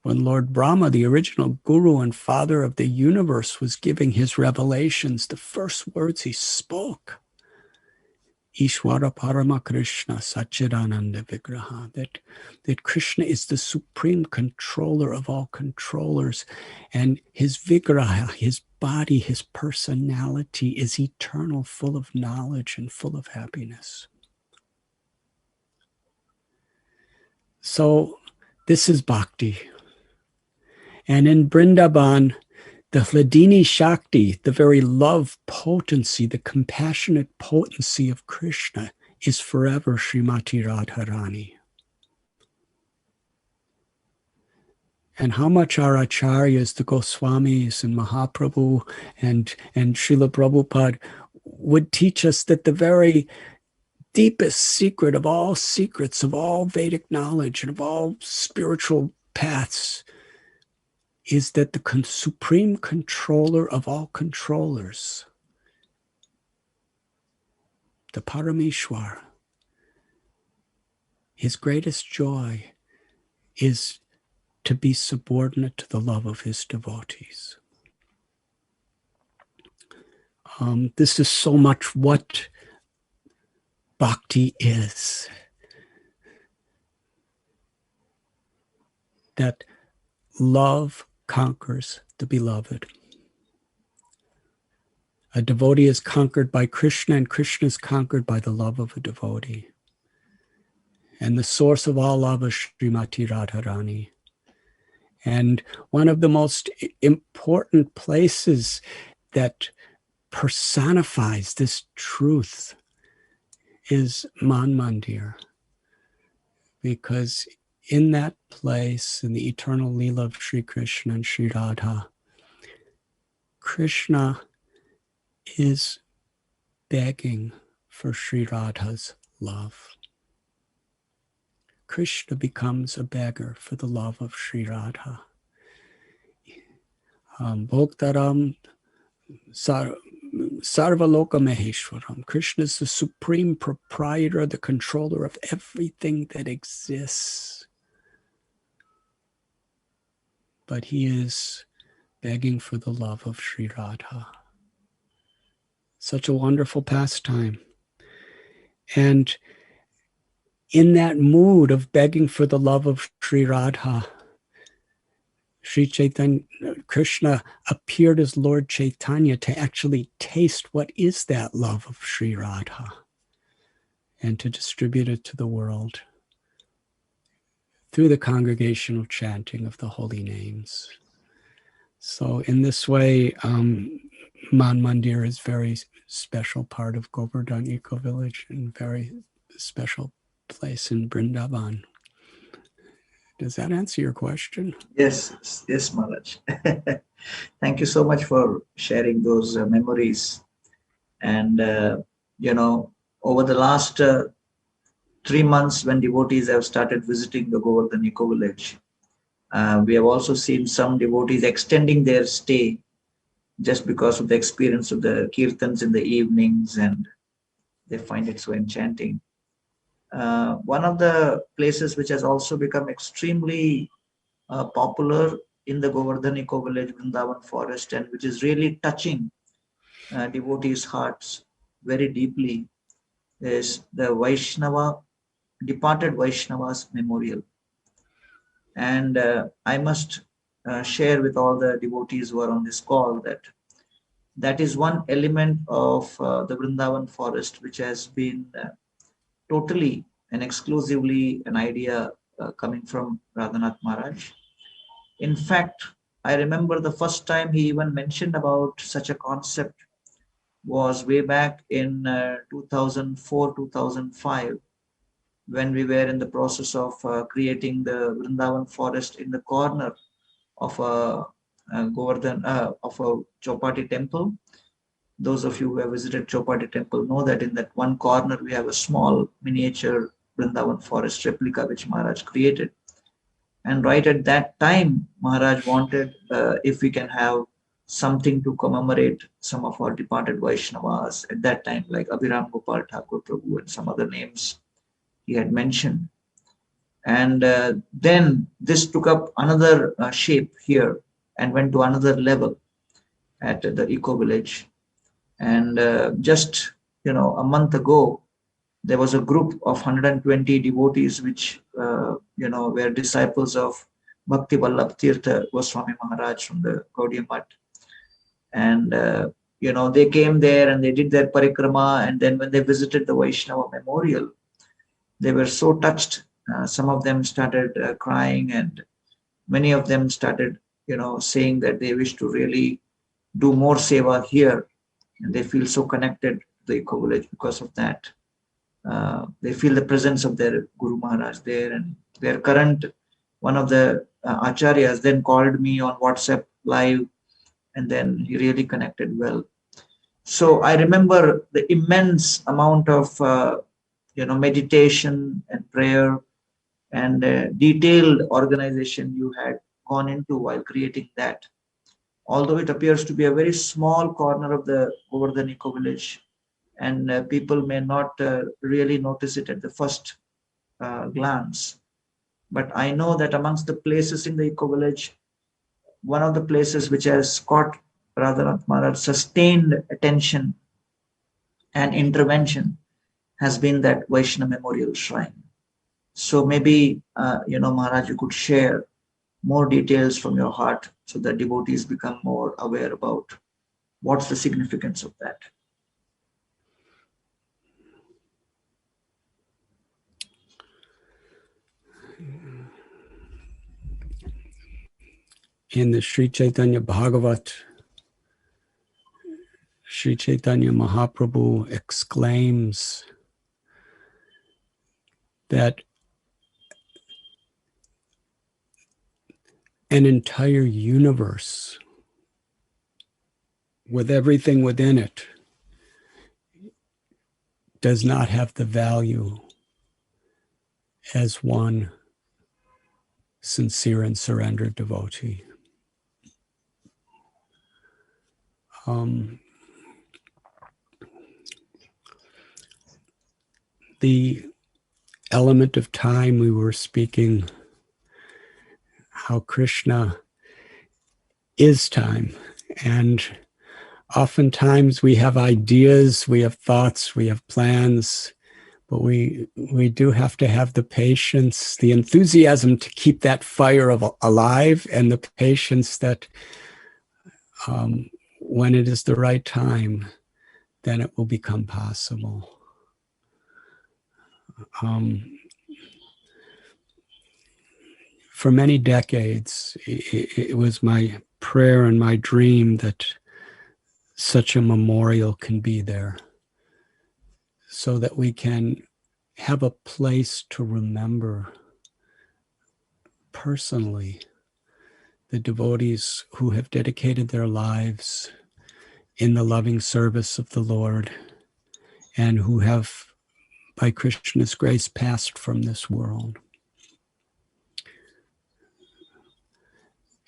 When Lord Brahma, the original guru and father of the universe, was giving his revelations, the first words he spoke, Ishwara Parama Krishna Satchidananda Vigraha, that Krishna is the supreme controller of all controllers, and his Vigraha, his body, his personality is eternal, full of knowledge and full of happiness. So this is bhakti. And in Vrindavan, the Hladini Shakti, the very love potency, the compassionate potency of Krishna is forever Srimati Radharani. And how much our acharyas, the Goswamis and Mahaprabhu and Srila Prabhupada would teach us that the very deepest secret of all secrets, of all Vedic knowledge and of all spiritual paths is that the supreme controller of all controllers, the Parameshwar, his greatest joy is to be subordinate to the love of his devotees. This is so much what bhakti is. that love conquers the beloved. A devotee is conquered by Krishna, and Krishna is conquered by the love of a devotee. And the source of all love is Srimati Radharani. And one of the most important places that personifies this truth is Man Mandir. Because in that place, in the eternal Leela of Sri Krishna and Sri Radha, Krishna is begging for Sri Radha's love. Krishna becomes a beggar for the love of Sri Radha. Bhoktaram Sarvaloka Maheshwaram. Krishna is the supreme proprietor, the controller of everything that exists. But he is begging for the love of Sri Radha. Such a wonderful pastime. And in that mood of begging for the love of Sri Radha, Sri Chaitanya, Krishna appeared as Lord Chaitanya to actually taste what is that love of Sri Radha and to distribute it to the world through the congregational chanting of the holy names. So in this way, Man Mandir is very special part of Govardhan Eco Village and very special place in Vrindavan. Does that answer your question? Yes, yes, Maharaj. Thank you so much for sharing those memories. And, over the last 3 months when devotees have started visiting the Govardhan Eco Village, we have also seen some devotees extending their stay just because of the experience of the kirtans in the evenings, and they find it so enchanting. One of the places which has also become extremely popular in the Govardhan Eco Village, Vrindavan Forest, and which is really touching devotees' hearts very deeply, is the Vaishnava, departed Vaishnava's memorial. And I must share with all the devotees who are on this call that is one element of the Vrindavan Forest which has been totally and exclusively an idea coming from Radhanath Maharaj. In fact, I remember the first time he even mentioned about such a concept was way back in 2004-2005, when we were in the process of creating the Vrindavan Forest in the corner of a Govardhan of a Chopati temple. Those of you who have visited Chopati temple know that in that one corner we have a small miniature Vrindavan Forest replica which Maharaj created. And right at that time, Maharaj wanted if we can have something to commemorate some of our departed Vaishnavas at that time, like Abhiram Gopal Thakur Prabhu and some other names he had mentioned. And then this took up another shape here and went to another level at the Eco Village. And just a month ago, there was a group of 120 devotees which were disciples of Bhakti Vallabh Tirtha Goswami Maharaj from the Gaudiya Math. And they came there and they did their parikrama, and then when they visited the Vaishnava memorial, they were so touched. Some of them started crying, and many of them started saying that they wish to really do more seva here, and they feel so connected to the Eco Village because of that. They feel the presence of their Guru Maharaj there, and their current, one of the acharyas then called me on WhatsApp live, and then he really connected well. So I remember the immense amount of meditation and prayer and detailed organization you had gone into while creating that. Although it appears to be a very small corner of the Govardhan Eco Village, and people may not really notice it at the first glance. But I know that amongst the places in the Eco Village, one of the places which has caught Radhanath Maharaj sustained attention and intervention has been that Vaishnava Memorial Shrine. So maybe, Maharaj, you could share more details from your heart so that devotees become more aware about what's the significance of that. In the Sri Chaitanya Bhagavat, Sri Chaitanya Mahaprabhu exclaims that an entire universe with everything within it does not have the value as one sincere and surrendered devotee. The element of time we were speaking, how Krishna is time. And oftentimes we have ideas, we have thoughts, we have plans, but we do have to have the patience, the enthusiasm to keep that fire alive, and the patience that when it is the right time, then it will become possible. For many decades, it was my prayer and my dream that such a memorial can be there so that we can have a place to remember personally the devotees who have dedicated their lives in the loving service of the Lord and who have, by Krishna's grace, passed from this world.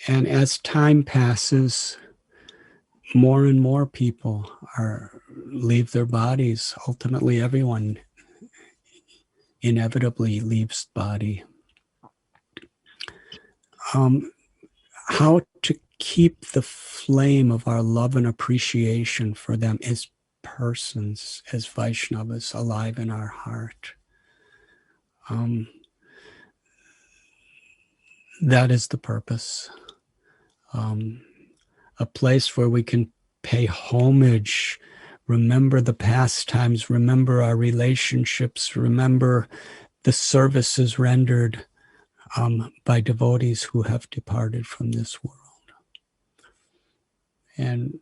And as time passes, more and more people leave their bodies. Ultimately, everyone inevitably leaves the body. How to keep the flame of our love and appreciation for them as persons, as Vaishnavas, alive in our heart. That is the purpose. A place where we can pay homage, remember the pastimes, remember our relationships, remember the services rendered by devotees who have departed from this world. And,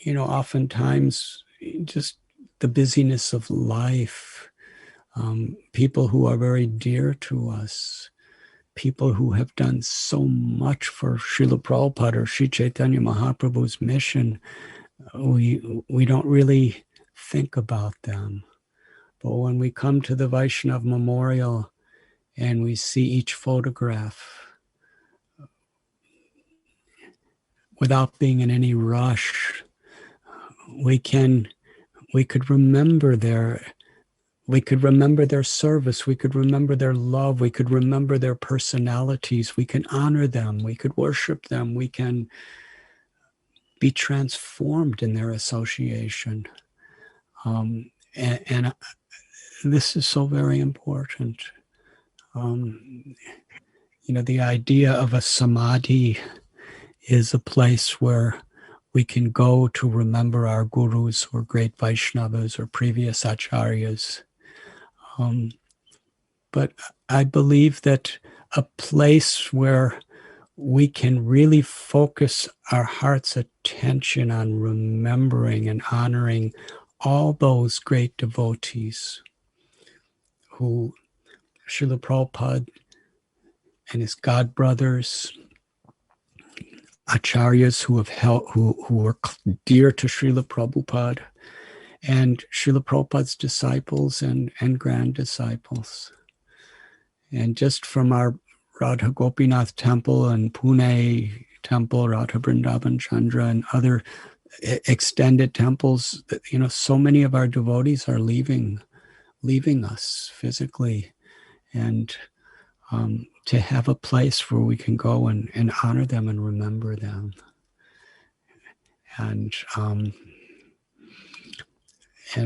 oftentimes just the busyness of life, people who are very dear to us, people who have done so much for Srila Prabhupada or Sri Chaitanya Mahaprabhu's mission, we don't really think about them. But when we come to the Vaishnava Memorial and we see each photograph without being in any rush, we could remember their service, we could remember their love, we could remember their personalities, we can honor them, we could worship them, we can be transformed in their association. And this is so very important. The idea of a samadhi is a place where we can go to remember our gurus or great Vaishnavas or previous acharyas. But I believe that a place where we can really focus our heart's attention on remembering and honoring all those great devotees who Srila Prabhupada and his god brothers, acharyas who have who were dear to Srila Prabhupada, and Srila Prabhupada's disciples and grand disciples. And just from our Radha Gopinath temple and Pune temple, Radha Vrindavan Chandra, and other extended temples, so many of our devotees are leaving us physically. And to have a place where we can go and honor them and remember them. And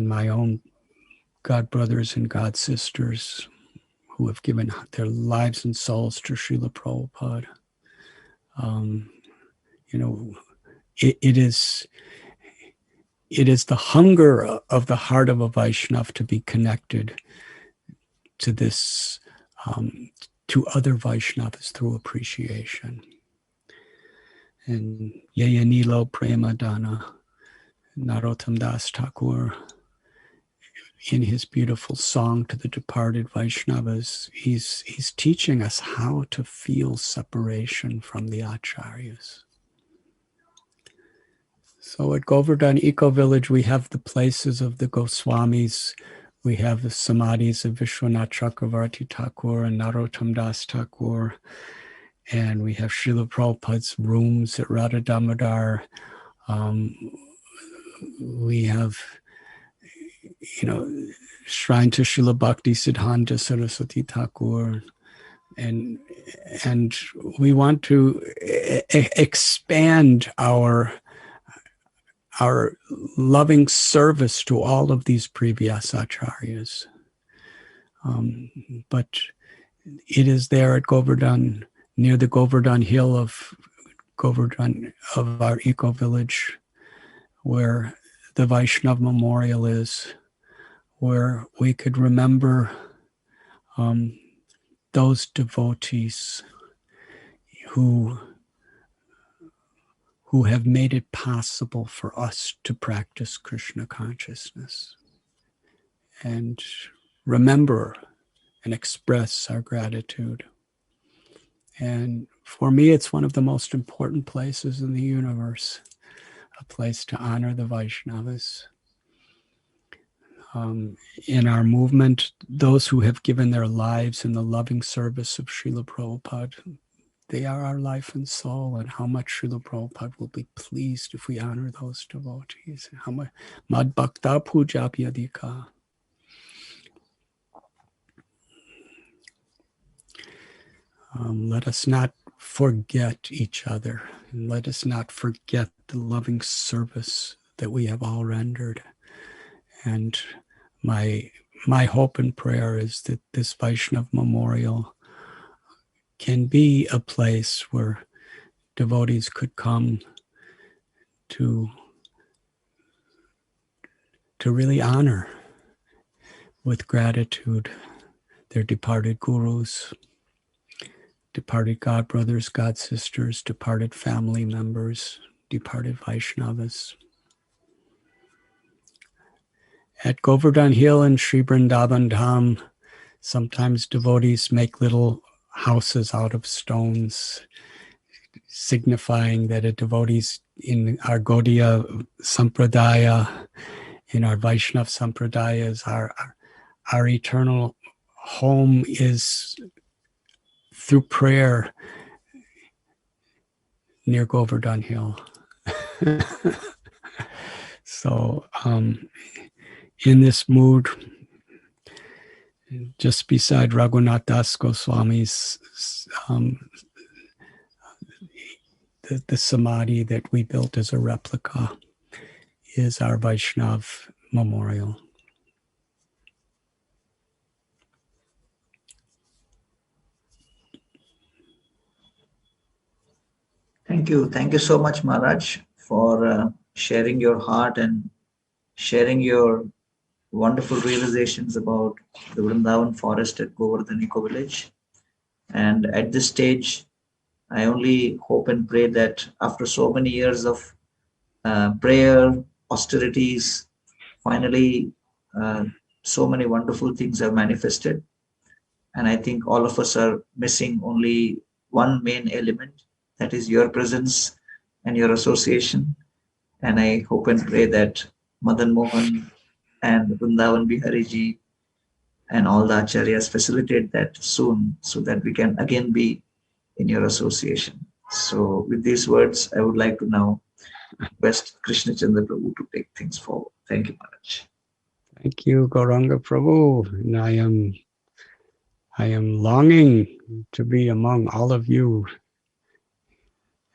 my own god brothers and god sisters who have given their lives and souls to Srila Prabhupada. It is the hunger of the heart of a Vaishnava to be connected to this, to other Vaishnavas through appreciation. And Yaya Nilo Prema Dana, Narottam Das Thakur, in his beautiful song to the departed Vaishnavas, he's teaching us how to feel separation from the Acharyas. So at Govardhan Eco Village, we have the places of the Goswamis. We have the samadhis of Vishwanath Chakravarti Thakur and Narottam Das Thakur. And we have Srila Prabhupada's rooms at Radha Damodar. We have, shrine to Srila Bhakti Siddhanta Saraswati Thakur. And we want to expand our loving service to all of these previous acharyas. But it is there at Govardhan, near the Govardhan Hill of our eco village, where the Vaishnava Memorial is, where we could remember those devotees who have made it possible for us to practice Krishna consciousness, and remember and express our gratitude. And for me, it's one of the most important places in the universe, a place to honor the Vaishnavas. In our movement, those who have given their lives in the loving service of Srila Prabhupada, they are our life and soul, and how much Srila Prabhupada will be pleased if we honor those devotees. How much Mad Bhakta Pujapyadika. Let us not forget each other, and let us not forget the loving service that we have all rendered. And my hope and prayer is that this Vaishnava Memorial can be a place where devotees could come to really honor with gratitude their departed gurus, departed God brothers, God sisters, departed family members, departed Vaishnavas. At Govardhan Hill and Sri Vrindavan Dham, sometimes devotees make little houses out of stones, signifying that a devotees in our Gaudiya Sampradaya, in our Vaishnava Sampradayas, our eternal home is through prayer near Govardhan Hill. So in this mood, just beside Raghunath Das Goswami's, the samadhi that we built as a replica is our Vaishnava Memorial. Thank you. Thank you so much, Maharaj, for sharing your heart and sharing your wonderful realizations about the Vrindavan Forest at Govardhan Eco Village. And at this stage, I only hope and pray that after so many years of prayer, austerities, finally, so many wonderful things have manifested. And I think all of us are missing only one main element, that is your presence and your association. And I hope and pray that Madan Mohan and Vrindavan Bihariji and all the acharyas facilitate that soon, so that we can again be in your association. So with these words, I would like to now request Krishna Chandra Prabhu to take things forward. Thank you, Maharaj. Thank you, Gauranga Prabhu. And I am longing to be among all of you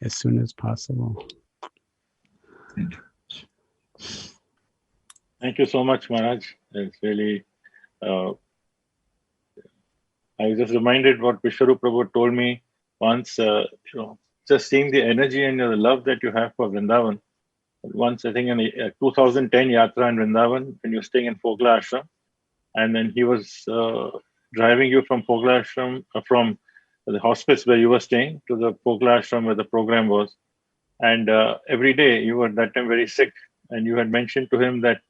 as soon as possible. Thank you. Thank you so much, Maharaj. It's really I was just reminded what Vishwarup Prabhu told me once, just seeing the energy and the love that you have for Vrindavan. Once, I think in a 2010 Yatra in Vrindavan, when you're staying in Fogla Ashram, and then he was driving you from Fogla Ashram, from the hospice where you were staying to the Fogla Ashram where the program was. And every day you were that time very sick, and you had mentioned to him that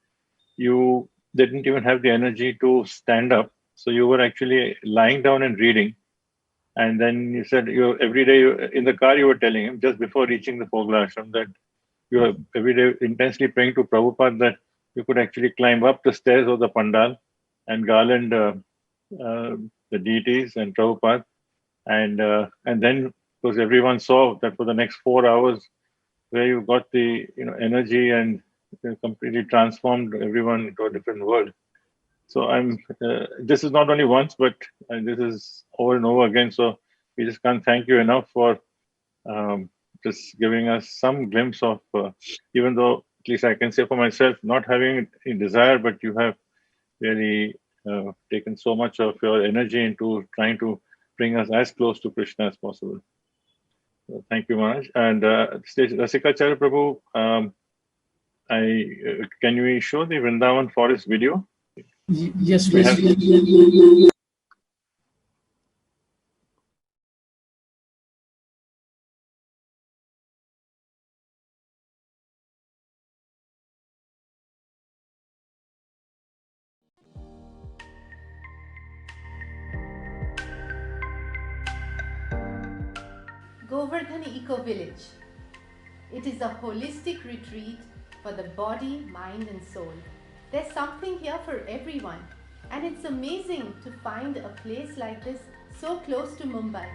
you didn't even have the energy to stand up. So you were actually lying down and reading. And then you said every day in the car you were telling him just before reaching the Fogla Ashram that you were every day intensely praying to Prabhupada that you could actually climb up the stairs of the pandal and garland the deities and Prabhupada. And then because everyone saw that for the next 4 hours where you got the energy and completely transformed everyone into a different world. So this is not only once, but this is over and over again. So we just can't thank you enough for just giving us some glimpse of, even though at least I can say for myself, not having a desire, but you have really taken so much of your energy into trying to bring us as close to Krishna as possible. So thank you, Maharaj. And Rasikacharya Prabhu, can we show the Vrindavan Forest video? Yes, please. Govardhan Eco Village. It is a holistic retreat for the body, mind and soul. There's something here for everyone, and it's amazing to find a place like this so close to Mumbai.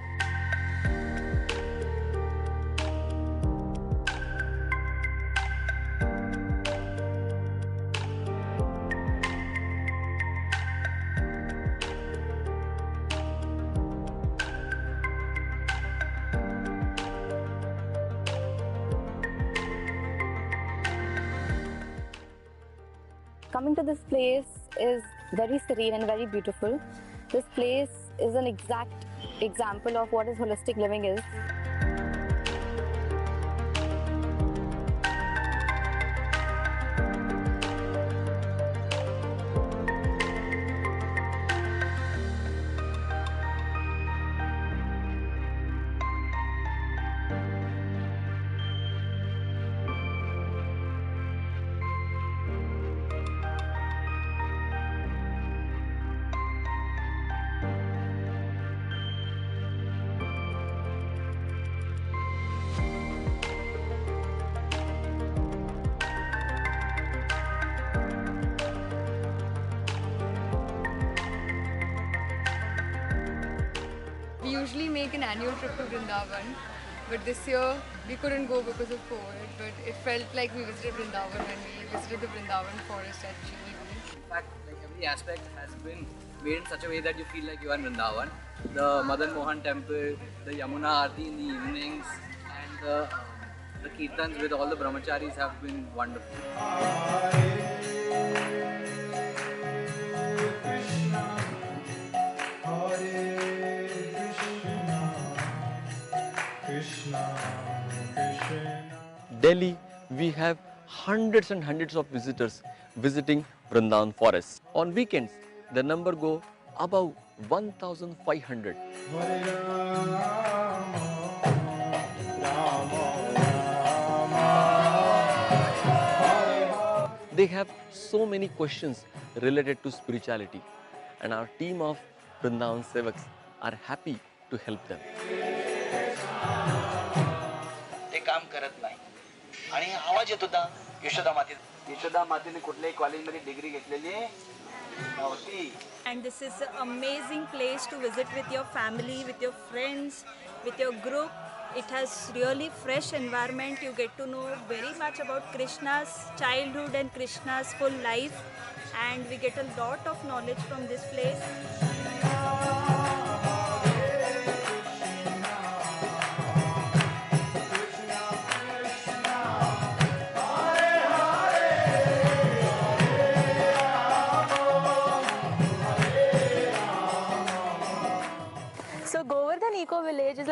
Coming to this place is very serene and very beautiful. This place is an exact example of what is holistic living is. We usually make an annual trip to Vrindavan, but this year we couldn't go because of COVID, but it felt like we visited Vrindavan when we visited the Vrindavan Forest at HH. In fact, like every aspect has been made in such a way that you feel like you are in Vrindavan. The Madan Mohan temple, the Yamuna Aarti in the evenings, and the kirtans with all the brahmacharis have been wonderful. Delhi, we have hundreds and hundreds of visitors visiting Vrindavan Forest. On weekends, the number go above 1,500. They have so many questions related to spirituality, and our team of Vrindavan Sevaks are happy to help them. ते काम करत नाही आणि आवाज येत होता यशोदा मातेने कुठल्याही कॉलेजमध्ये डिग्री घेतलेली नव्हती. And this is an amazing place to visit with your family, with your friends, with your group. It has really fresh environment. You get to know very much about Krishna's childhood and Krishna's full life, and we get a lot of knowledge from this place.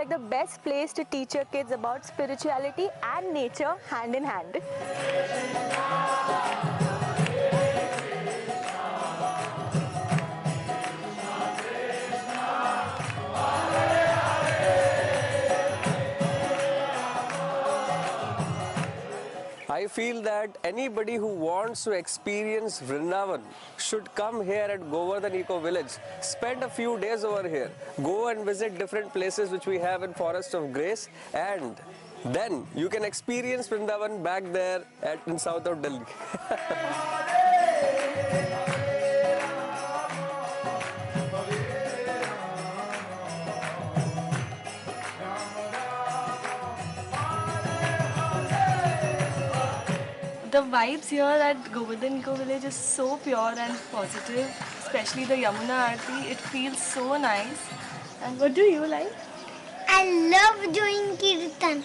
like the best place to teach your kids about spirituality and nature hand in hand. I feel that anybody who wants to experience Vrindavan should come here at Govardhan Eco Village. Spend a few days over here. Go and visit different places which we have in Forest of Grace, and then you can experience Vrindavan back there in south of Delhi. The vibes here at Govardhan Eco Village is so pure and positive, especially the Yamuna Aarti. It feels so nice. And what do you like? I love doing kirtan.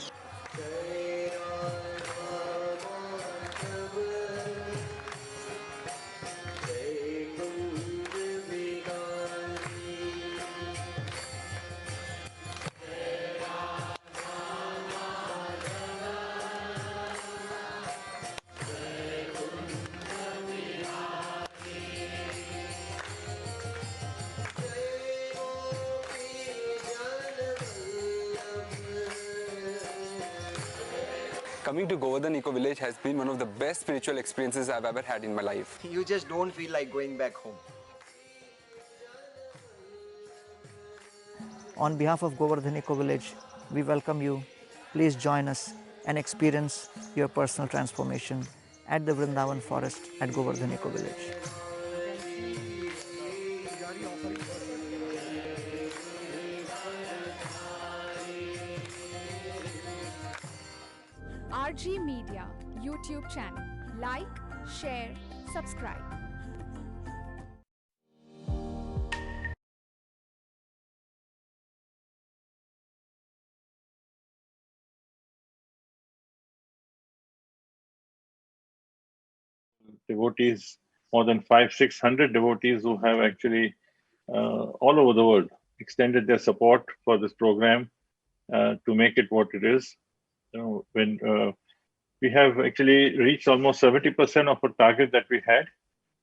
Coming to Govardhan Eco Village has been one of the best spiritual experiences I've ever had in my life. You just don't feel like going back home. On behalf of Govardhan Eco Village, we welcome you. Please join us and experience your personal transformation at the Vrindavan Forest at Govardhan Eco Village. RG Media YouTube channel. Like, share, subscribe. Devotees, more than 500-600 devotees who have actually all over the world extended their support for this program to make it what it is. When we have actually reached almost 70% of a target that we had,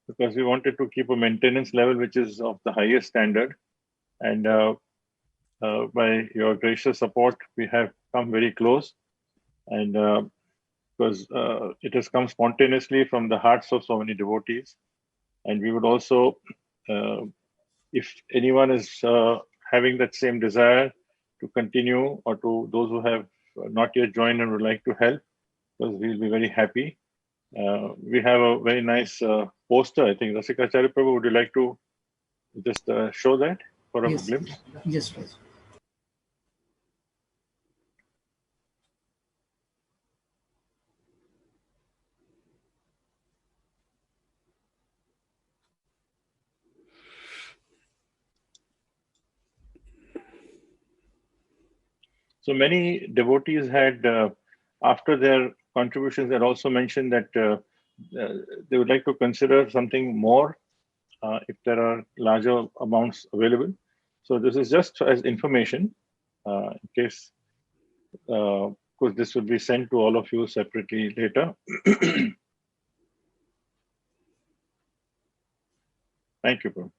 because we wanted to keep a maintenance level which is of the highest standard. And by your gracious support, we have come very close. And because it has come spontaneously from the hearts of so many devotees. And we would also, if anyone is having that same desire to continue, or to those who have not yet joined and would like to help, because we'll be very happy. We have a very nice poster. I think Rasikacharya Prabhu, would you like to just show that for a glimpse? Yes, please. So many devotees had, after their contributions, had also mentioned that they would like to consider something more if there are larger amounts available. So this is just as information in case, because this will be sent to all of you separately later. Thank you, Prabhu.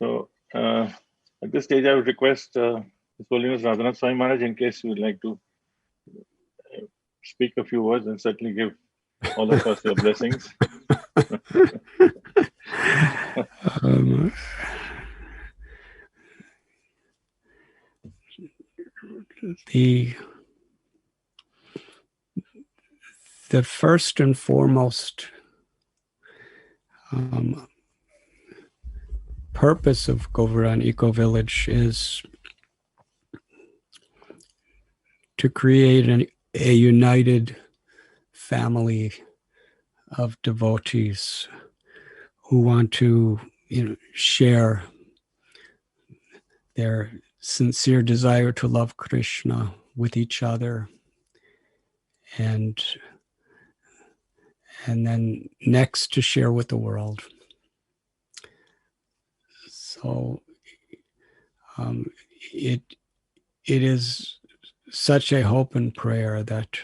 So at this stage, I would request His Holiness Radhanath Swami Maharaj, in case you would like to speak a few words, and certainly give all of us your blessings. The first and foremost purpose of Govardhan Eco Village is to create a united family of devotees who want to, share their sincere desire to love Krishna with each other, and then next to share with the world. So it is such a hope and prayer that,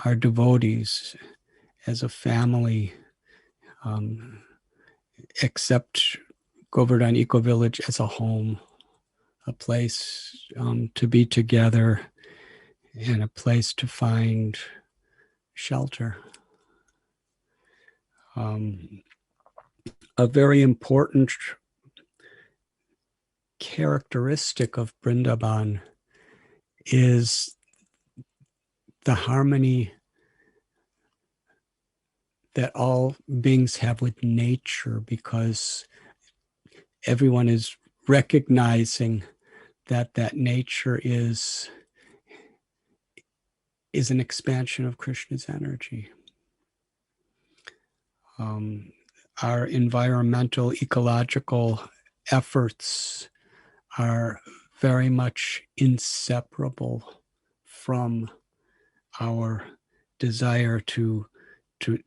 our devotees as a family accept Govardhan Eco Village as a home, a place to be together, and a place to find shelter. A very important characteristic of Vrindavan is the harmony that all beings have with nature, because everyone is recognizing that nature is an expansion of Krishna's energy. Our environmental, ecological efforts are very much inseparable from our desire to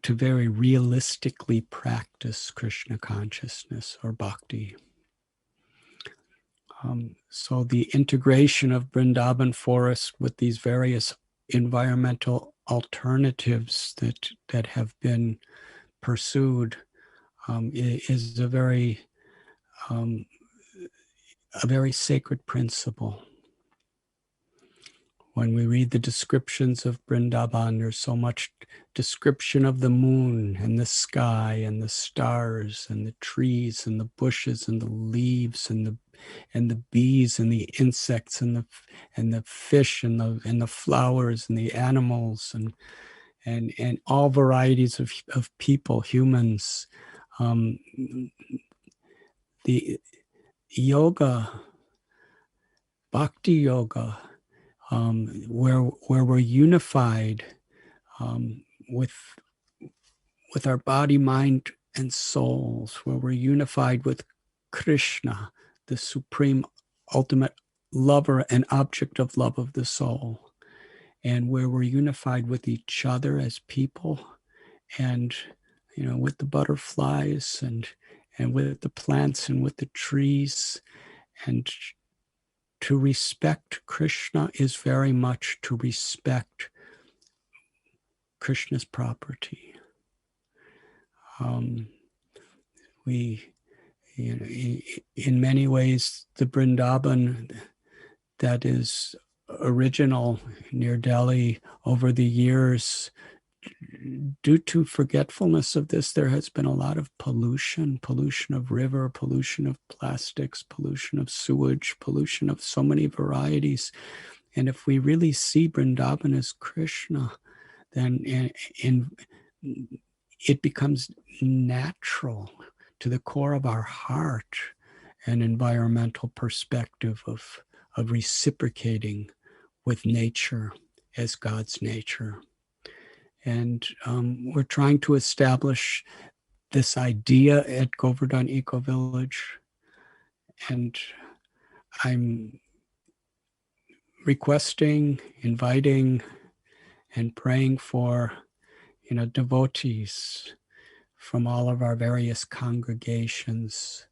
very realistically practice Krishna consciousness or bhakti. So the integration of Vrindavan Forest with these various environmental alternatives that have been pursued is a very sacred principle. When we read the descriptions of Vrindavan, there's so much description of the moon and the sky and the stars and the trees and the bushes and the leaves and the bees and the insects and the fish and the flowers and the animals and all varieties of people, humans. The yoga, bhakti yoga, where we're unified with our body, mind, and souls, where we're unified with Krishna, the supreme ultimate lover and object of love of the soul, and where we're unified with each other as people, and with the butterflies and with the plants and with the trees. And to respect Krishna is very much to respect Krishna's property. In many ways, the Vrindavan that is original near Delhi, over the years, due to forgetfulness of this, there has been a lot of pollution of river, pollution of plastics, pollution of sewage, pollution of so many varieties. And if we really see Vrindavan as Krishna, then it becomes natural to the core of our heart, an environmental perspective of reciprocating with nature as God's nature. And we're trying to establish this idea at Govardhan Eco Village. And I'm requesting, inviting, and praying for, devotees from all of our various congregations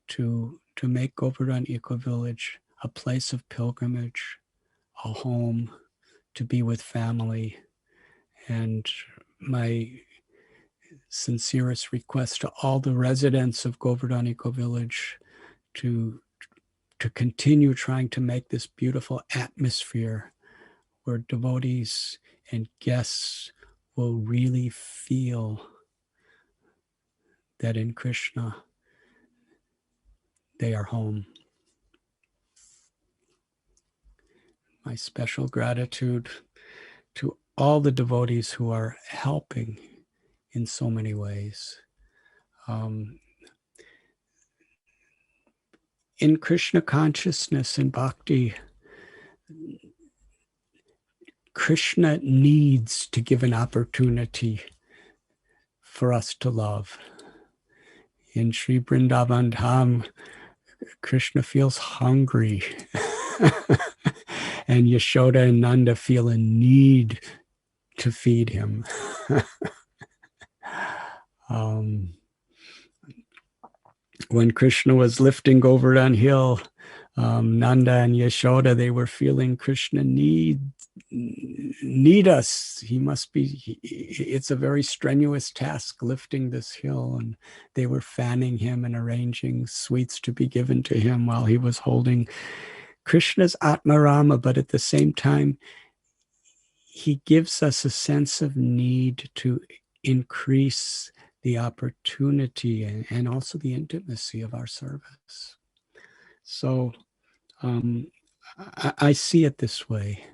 to make Govardhan Eco Village a place of pilgrimage, a home, to be with family. And my sincerest request to all the residents of Govardhan Eco Village to continue trying to make this beautiful atmosphere where devotees and guests will really feel that in Krishna they are home. My special gratitude to all the devotees who are helping in so many ways. In Krishna consciousness and bhakti, Krishna needs to give an opportunity for us to love. In Sri Vrindavan Dham, Krishna feels hungry. And Yashoda and Nanda feel a need to feed him. When Krishna was lifting Govardhan Hill, Nanda and Yashoda, they were feeling Krishna need us. He must be, it's a very strenuous task lifting this hill. And they were fanning him and arranging sweets to be given to him while he was holding Krishna's Atmarama. But at the same time, he gives us a sense of need to increase the opportunity and also the intimacy of our service. So I see it this way.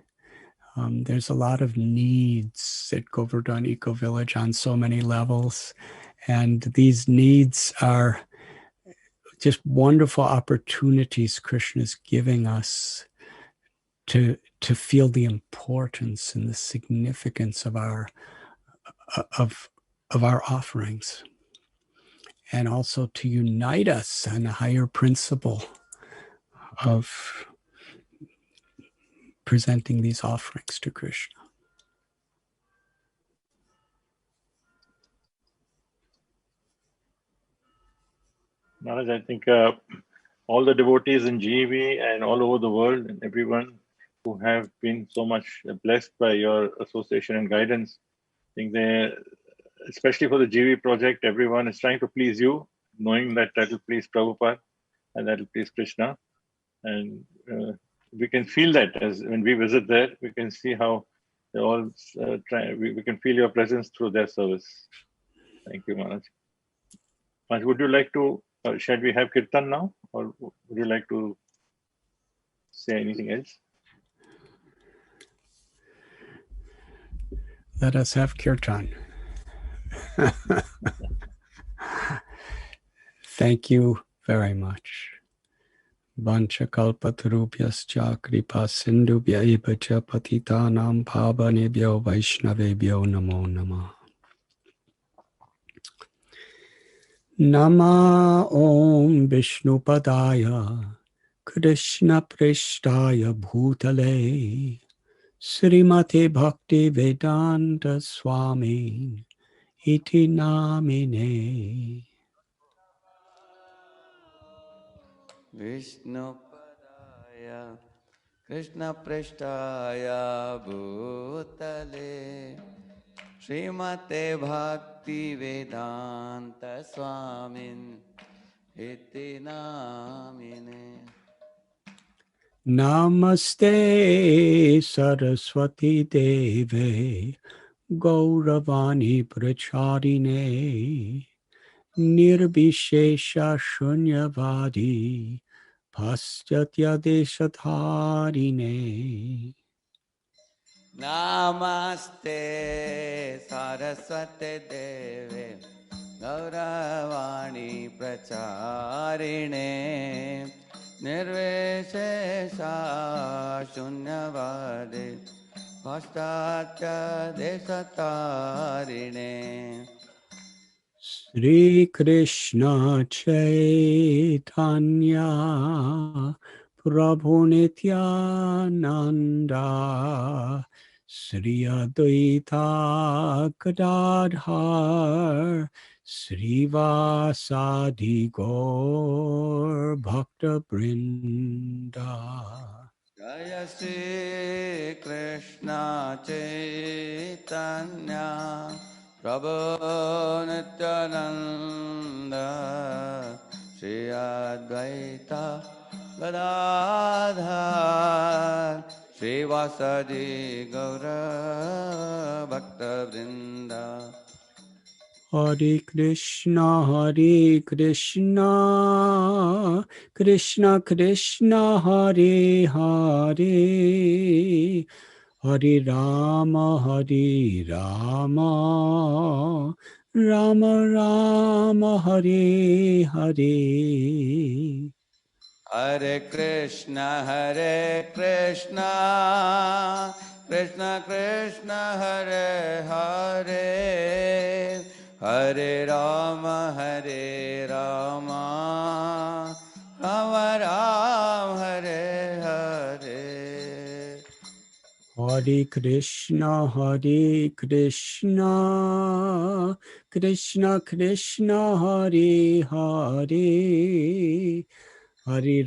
There's a lot of needs at Govardhan Eco Village on so many levels. And these needs are just wonderful opportunities Krishna's giving us to feel the importance and the significance of our offerings, and also to unite us on a higher principle of presenting these offerings to Krishna. Maharaj, I think all the devotees in GEV and all over the world, and everyone who have been so much blessed by your association and guidance, I think they, especially for the GEV project, everyone is trying to please you, knowing that that will please Prabhupada and that will please Krishna. And we can feel that as when we visit there, we can see how they all try. We can feel your presence through their service. Thank you, Maharaj. Maharaj, would you like to? Shall we have kirtan now, or would you like to say anything else? Let us have kirtan. Thank you very much. Vancha kalpatarubhyascha kripa sindhubhya eva cha patitanam pavanebhyo vaishnavebhyo namo namah. Nama Om Vishnupadaya Krishna Prishtaya Bhutale Srimate Bhakti Vedanta Swami Iti Namine. Vishnupadaya Krishna Prishtaya Bhutale Srimate Bhakti Vedanta Swamin Iti Namine. Namaste Saraswati Deve Gauravani Pracharine Nirbhishesha Shunyavadi Paschatya Deshatharine. Namaste Saraswate Deve Gauravani Pracharine Nirvishesha Shunyavadi Paschatya Deshatarine. Sri Krishna Chaitanya Prabhu Nityananda Sri Advaita Gadadhar Sri Vasadi Gaur Bhakta Brinda. Jaya Shri Krishna Chaitanya Prabhu Nityananda Shri Advaita Gadadhar Shri Vasadi Gaura Bhakta Vrinda. Hare Krishna, Krishna Krishna, Hare Hare, Hare Rama, Rama Rama, Hare Hare. Hare Krishna, Krishna Krishna, Hare Hare, Hare Rama, Rama Rama, Hare Hare. Hare Krishna, Krishna Krishna, Hare Hare, Hare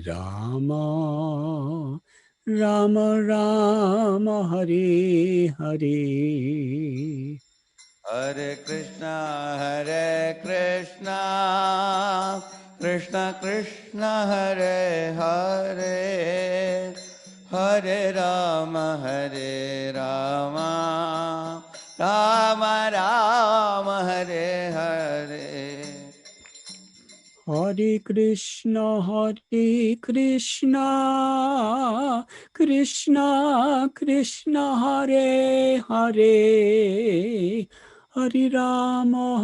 Rama, Rama Rama, Hare Hare. Hare Krishna, Krishna Krishna, Hare Hare, Hare Rama, Rama Rama, Hare Hare. Hare Krishna, Krishna Krishna, Hare Hare, Hare Rama,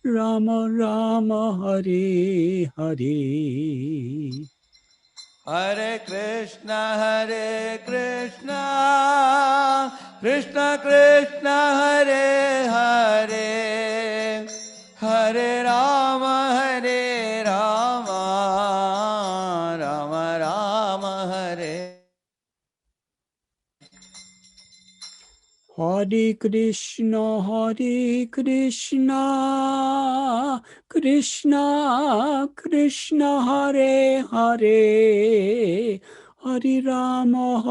Rama Rama, Hare Hare. Hare Krishna, Krishna Krishna, Hare Hare, Hare Rama, Rama Rama, Hare. Hare Krishna, Krishna Krishna, Hare Hare, Hare Rama,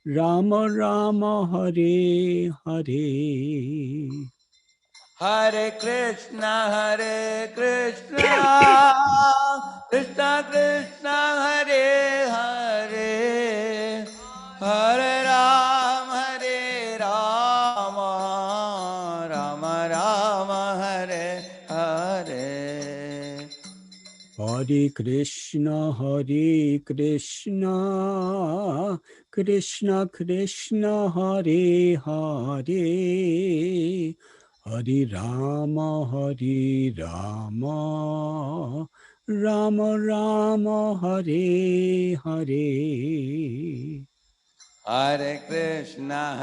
Rama Rama, Hare Hare. Hare Krishna, Krishna Krishna, Hare Hare, Hare Rama, Rama Rama, Hare Hare. Hare Krishna, Krishna Krishna, Hare Hare, Hare Rama, Rama Rama, Hare Hare. Hare Krishna,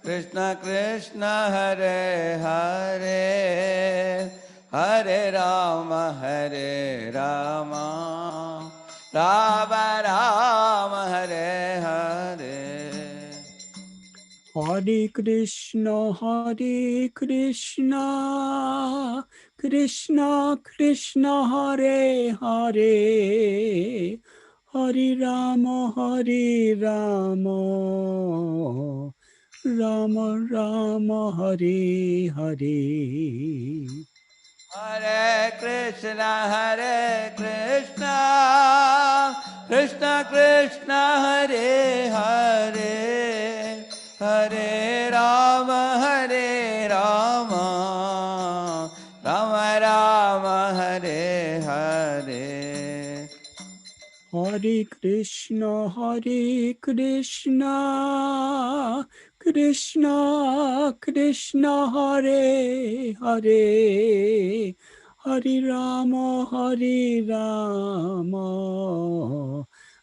Krishna Krishna, Hare Hare, Hare Rama, Rama Rama, Hare Hare. Hare Krishna, Krishna Krishna, Hare Hare, Hare Rama, Rama Rama, Hare Hare. Hare Krishna, Krishna Krishna, Hare Hare, Hare Rama, Rama Rama, Hare Hare. Hare Krishna, Krishna Krishna, Hare Hare, Hare Rama,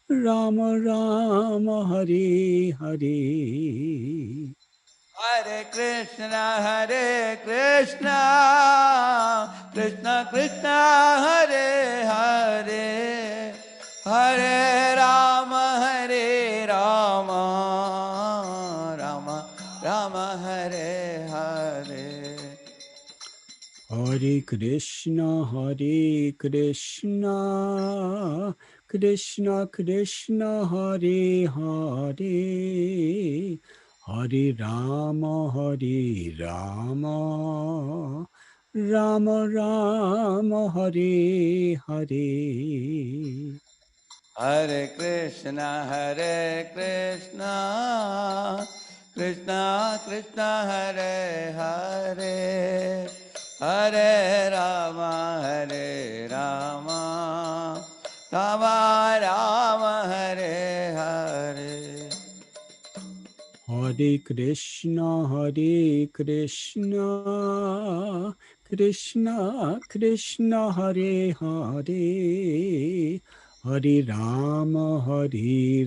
Rama Rama, Hare Hare. Hare Krishna, Krishna Krishna, Hare Hare, Hare Rama, Rama Rama, Hare Hare. Hare Krishna, Krishna Krishna, Hare Hare, Hare Rama, Rama Rama, Hare Hare. Hare Krishna, Krishna Krishna, Hare Hare, Hare Rama, Rama Rama, Hare Hare. Hare Krishna, Krishna Krishna, Hare Hare, Hare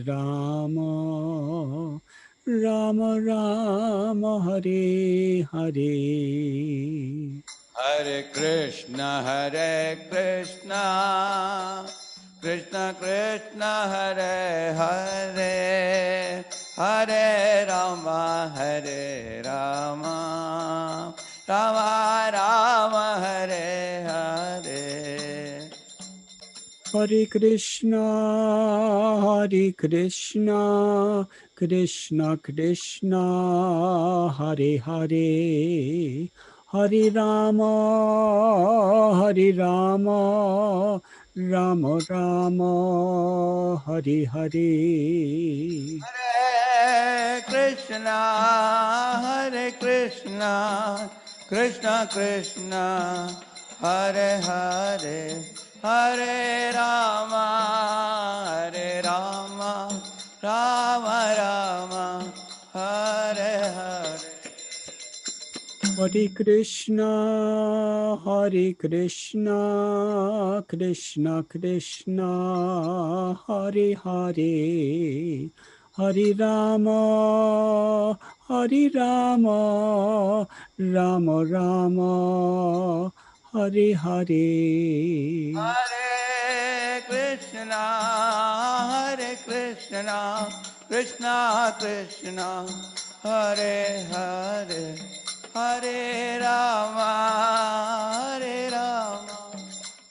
Rama, Rama Rama, Hare Hare. Hare Krishna, Krishna Krishna, Hare Hare, Hare Rama, Hare Rama, Rama Rama, Hare Hare. Hare Krishna, Krishna Krishna, Hare Hare, Hare Rama, Rama Rama, Hare Hare. Hare Krishna, Krishna Krishna, Hare Hare, Hare Rama, Rama Rama, Hare Hare. Hare Krishna, Krishna Krishna, Hare Hare, Hare Rama, Rama Rama, Hare Hare. Hare Krishna, Krishna Krishna, Hare Hare, Hare Rama,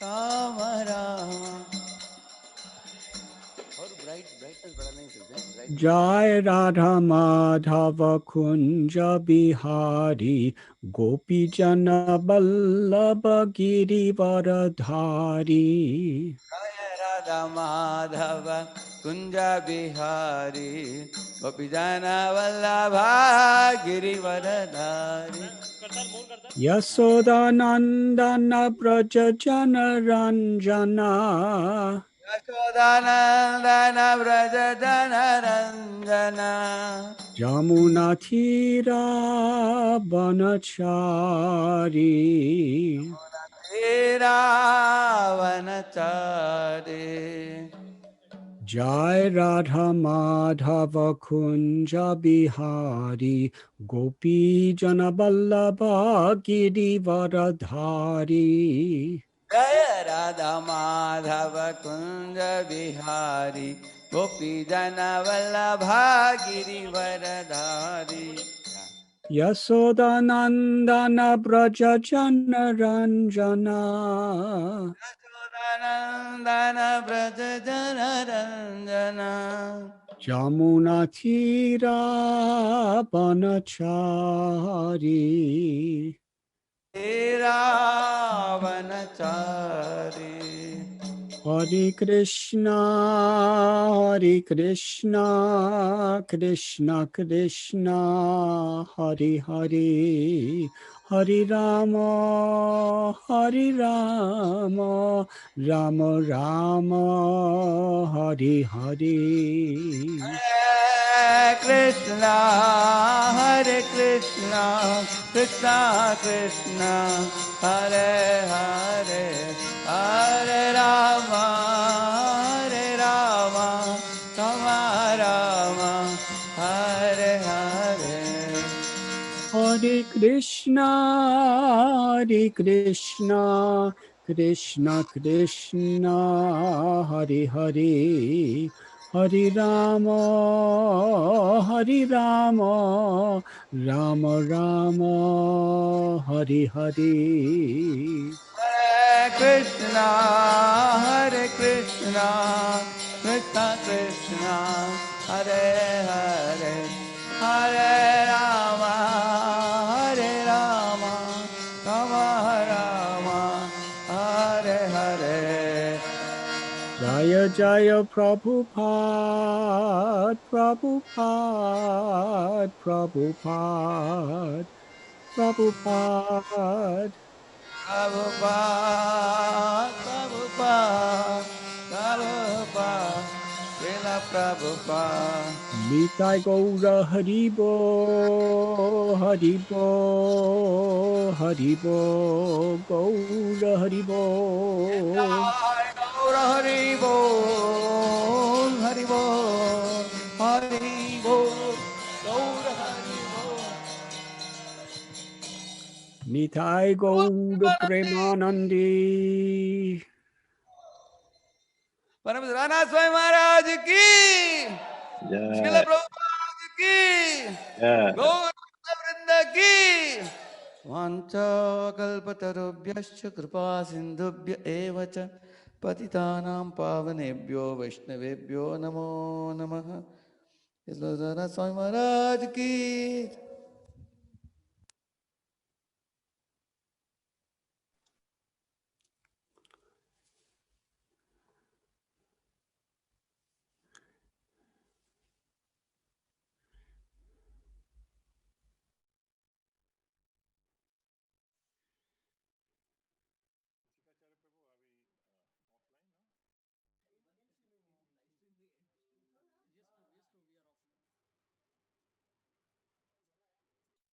Rama Rama. Jai Radha Madhava Kunja Bihari Gopi Jana Ballabha Giri Varadhari. Radha Madhava Kunja Bihari Gopijana Vallabha Girivaradhari Yasoda Nandana Braja Jana Ranjana Yashodanandana Vrajadana Ranjana Jamuna Thira Banachari Vanachari. Jai Radha Madhava Kunja Bihari Gopi Jana Ballabha Giri Varadhari. Jaya Radha Madhava Kunja Bihari Gopi Jana Vallabha Girivaradhari Yasoda Nandana Braja Jana Ranjana Yashodanandana Vrajadana Ranjana Jamuna Thira Banachari Vanachari. Hare Krishna, Krishna Krishna, Hare Hare, Hare Rama, Rama Rama, Hare Hare. Hare Krishna, Krishna Krishna, Hare Hare, Hare Rama, Rama Rama, Hare Hare. Hare Krishna, Krishna Krishna, Hare Hare, Hare Rama, Rama Rama, Hare Hare. Hare Krishna, Krishna Krishna, Hare Hare, Hare Rama, Rama Rama, Hare Hare. Jaya Jaya Prabhupada, Prabhupada, Prabhupada, Prabhupada. Prabhupada, Prabhupada, Prabhupada, Srila Prabhupada. Nitai Gaura Haribo, Haribo, Haribo, Gaura Haribo. Gaura Haribo, Haribo, Haribo, Gaura Haribo. Nitai Gaura Premanandi. Vrindavan Radhanath Swami Maharaj ki. Yeah. Srila Prabhupada की Yeah. गौर वृंद की वाञ्छाकल्पतरुभ्यश्च कृपा सिन्धुभ्य एव च पतितानां पावनेभ्यो वैष्णवेभ्यो नमो नमः। स्वामी महाराज की